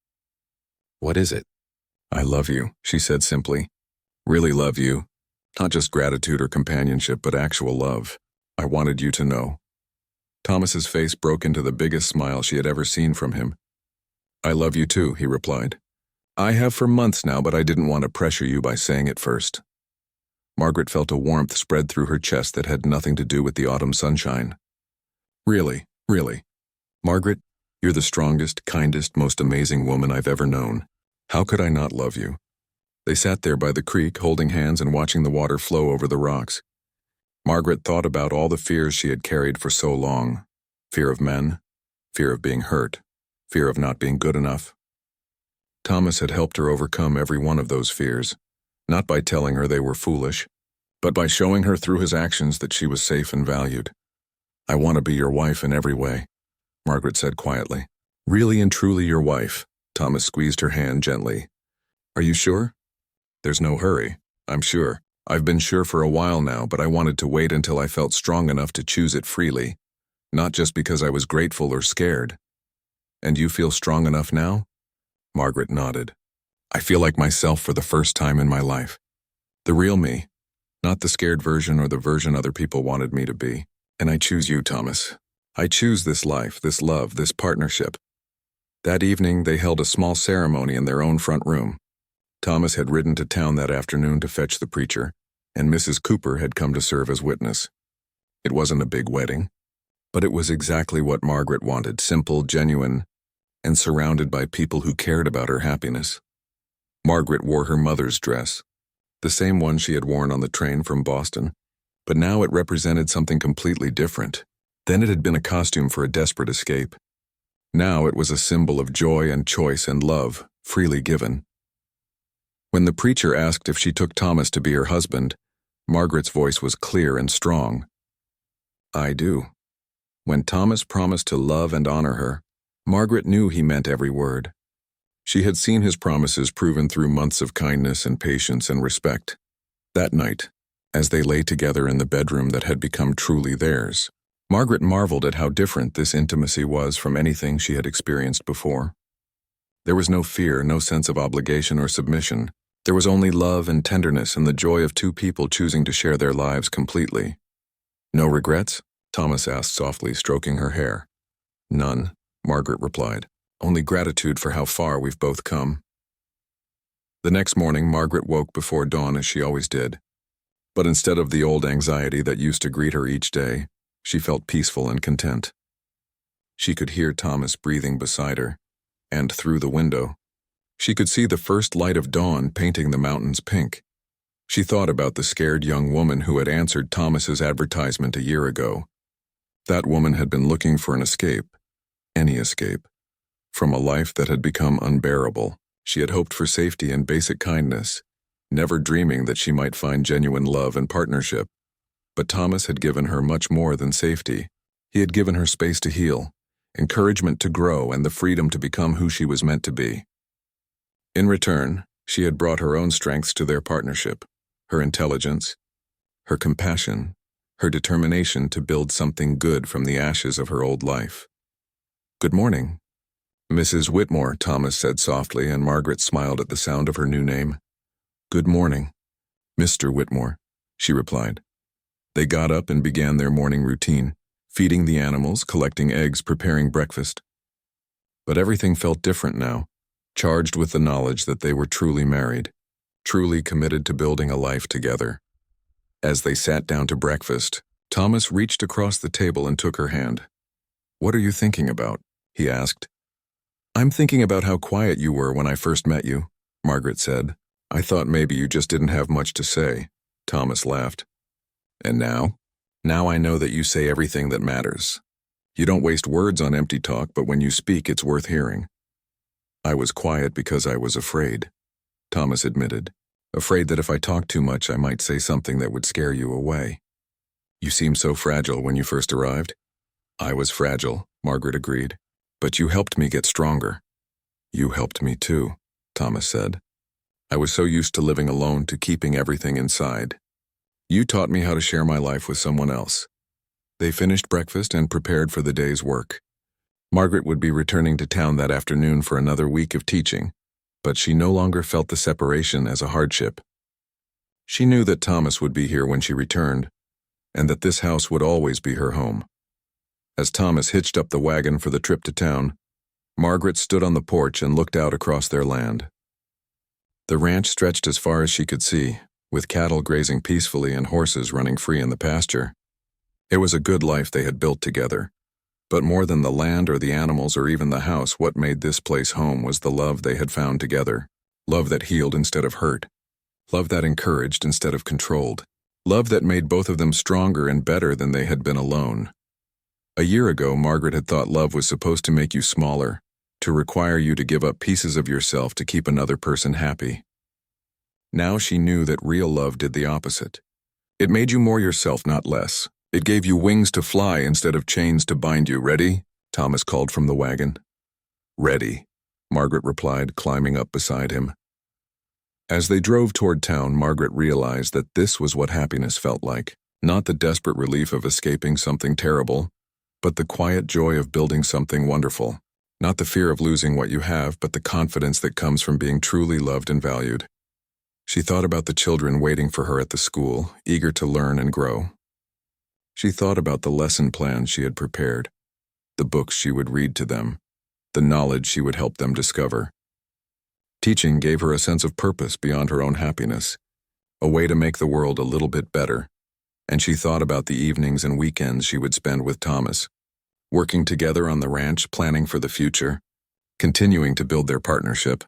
"What is it?" "I love you," she said simply. "Really love you. Not just gratitude or companionship, but actual love. I wanted you to know." Thomas's face broke into the biggest smile she had ever seen from him. "I love you too," he replied. "I have for months now, but I didn't want to pressure you by saying it first." Margaret felt a warmth spread through her chest that had nothing to do with the autumn sunshine. Really. Margaret, you're the strongest, kindest, most amazing woman I've ever known. How could I not love you?" They sat there by the creek, holding hands and watching the water flow over the rocks. Margaret thought about all the fears she had carried for so long. Fear of men, fear of being hurt, fear of not being good enough. Thomas had helped her overcome every one of those fears, not by telling her they were foolish, but by showing her through his actions that she was safe and valued. "I want to be your wife in every way," Margaret said quietly. "Really and truly your wife." Thomas squeezed her hand gently. "Are you sure?" "There's no hurry, I'm sure. I've been sure for a while now, but I wanted to wait until I felt strong enough to choose it freely, not just because I was grateful or scared." "And you feel strong enough now?" Margaret nodded. "I feel like myself for the first time in my life. The real me, not the scared version or the version other people wanted me to be. And I choose you, Thomas. I choose this life, this love, this partnership." That evening, they held a small ceremony in their own front room. Thomas had ridden to town that afternoon to fetch the preacher, and Mrs. Cooper had come to serve as witness. It wasn't a big wedding, but it was exactly what Margaret wanted, simple, genuine, and surrounded by people who cared about her happiness. Margaret wore her mother's dress, the same one she had worn on the train from Boston, but now it represented something completely different. Then it had been a costume for a desperate escape. Now it was a symbol of joy and choice and love, freely given. When the preacher asked if she took Thomas to be her husband, Margaret's voice was clear and strong. "I do." When Thomas promised to love and honor her, Margaret knew he meant every word. She had seen his promises proven through months of kindness and patience and respect. That night, as they lay together in the bedroom that had become truly theirs, Margaret marveled at how different this intimacy was from anything she had experienced before. There was no fear, no sense of obligation or submission. There was only love and tenderness and the joy of two people choosing to share their lives completely. "No regrets?" Thomas asked softly, stroking her hair. "None," Margaret replied. "Only gratitude for how far we've both come." The next morning, Margaret woke before dawn as she always did. But instead of the old anxiety that used to greet her each day, she felt peaceful and content. She could hear Thomas breathing beside her, and through the window, she could see the first light of dawn painting the mountains pink. She thought about the scared young woman who had answered Thomas's advertisement a year ago. That woman had been looking for an escape, any escape, from a life that had become unbearable. She had hoped for safety and basic kindness, never dreaming that she might find genuine love and partnership. But Thomas had given her much more than safety. He had given her space to heal, encouragement to grow, and the freedom to become who she was meant to be. In return, she had brought her own strengths to their partnership, her intelligence, her compassion, her determination to build something good from the ashes of her old life. "Good morning, Mrs. Whitmore," Thomas said softly, and Margaret smiled at the sound of her new name. "Good morning, Mr. Whitmore," she replied. They got up and began their morning routine, feeding the animals, collecting eggs, preparing breakfast. But everything felt different now, charged with the knowledge that they were truly married, truly committed to building a life together. As they sat down to breakfast, Thomas reached across the table and took her hand. "What are you thinking about?" he asked. "I'm thinking about how quiet you were when I first met you," Margaret said. "I thought maybe you just didn't have much to say," Thomas laughed. "And now? Now I know that you say everything that matters. You don't waste words on empty talk, but when you speak, it's worth hearing." "I was quiet because I was afraid," Thomas admitted. "Afraid that if I talked too much, I might say something that would scare you away." "You seemed so fragile when you first arrived." "I was fragile," Margaret agreed. "But you helped me get stronger." "You helped me too," Thomas said. "I was so used to living alone, to keeping everything inside. You taught me how to share my life with someone else." They finished breakfast and prepared for the day's work. Margaret would be returning to town that afternoon for another week of teaching, but she no longer felt the separation as a hardship. She knew that Thomas would be here when she returned, and that this house would always be her home. As Thomas hitched up the wagon for the trip to town, Margaret stood on the porch and looked out across their land. The ranch stretched as far as she could see, with cattle grazing peacefully and horses running free in the pasture. It was a good life they had built together. But more than the land or the animals or even the house, what made this place home was the love they had found together. Love that healed instead of hurt. Love that encouraged instead of controlled. Love that made both of them stronger and better than they had been alone. A year ago, Margaret had thought love was supposed to make you smaller, to require you to give up pieces of yourself to keep another person happy. Now she knew that real love did the opposite. It made you more yourself, not less. It gave you wings to fly instead of chains to bind you. "Ready?" Thomas called from the wagon. "Ready," Margaret replied, climbing up beside him. As they drove toward town, Margaret realized that this was what happiness felt like. Not the desperate relief of escaping something terrible, but the quiet joy of building something wonderful. Not the fear of losing what you have, but the confidence that comes from being truly loved and valued. She thought about the children waiting for her at the school, eager to learn and grow. She thought about the lesson plans she had prepared, the books she would read to them, the knowledge she would help them discover. Teaching gave her a sense of purpose beyond her own happiness, a way to make the world a little bit better, and she thought about the evenings and weekends she would spend with Thomas, working together on the ranch, planning for the future, continuing to build their partnership.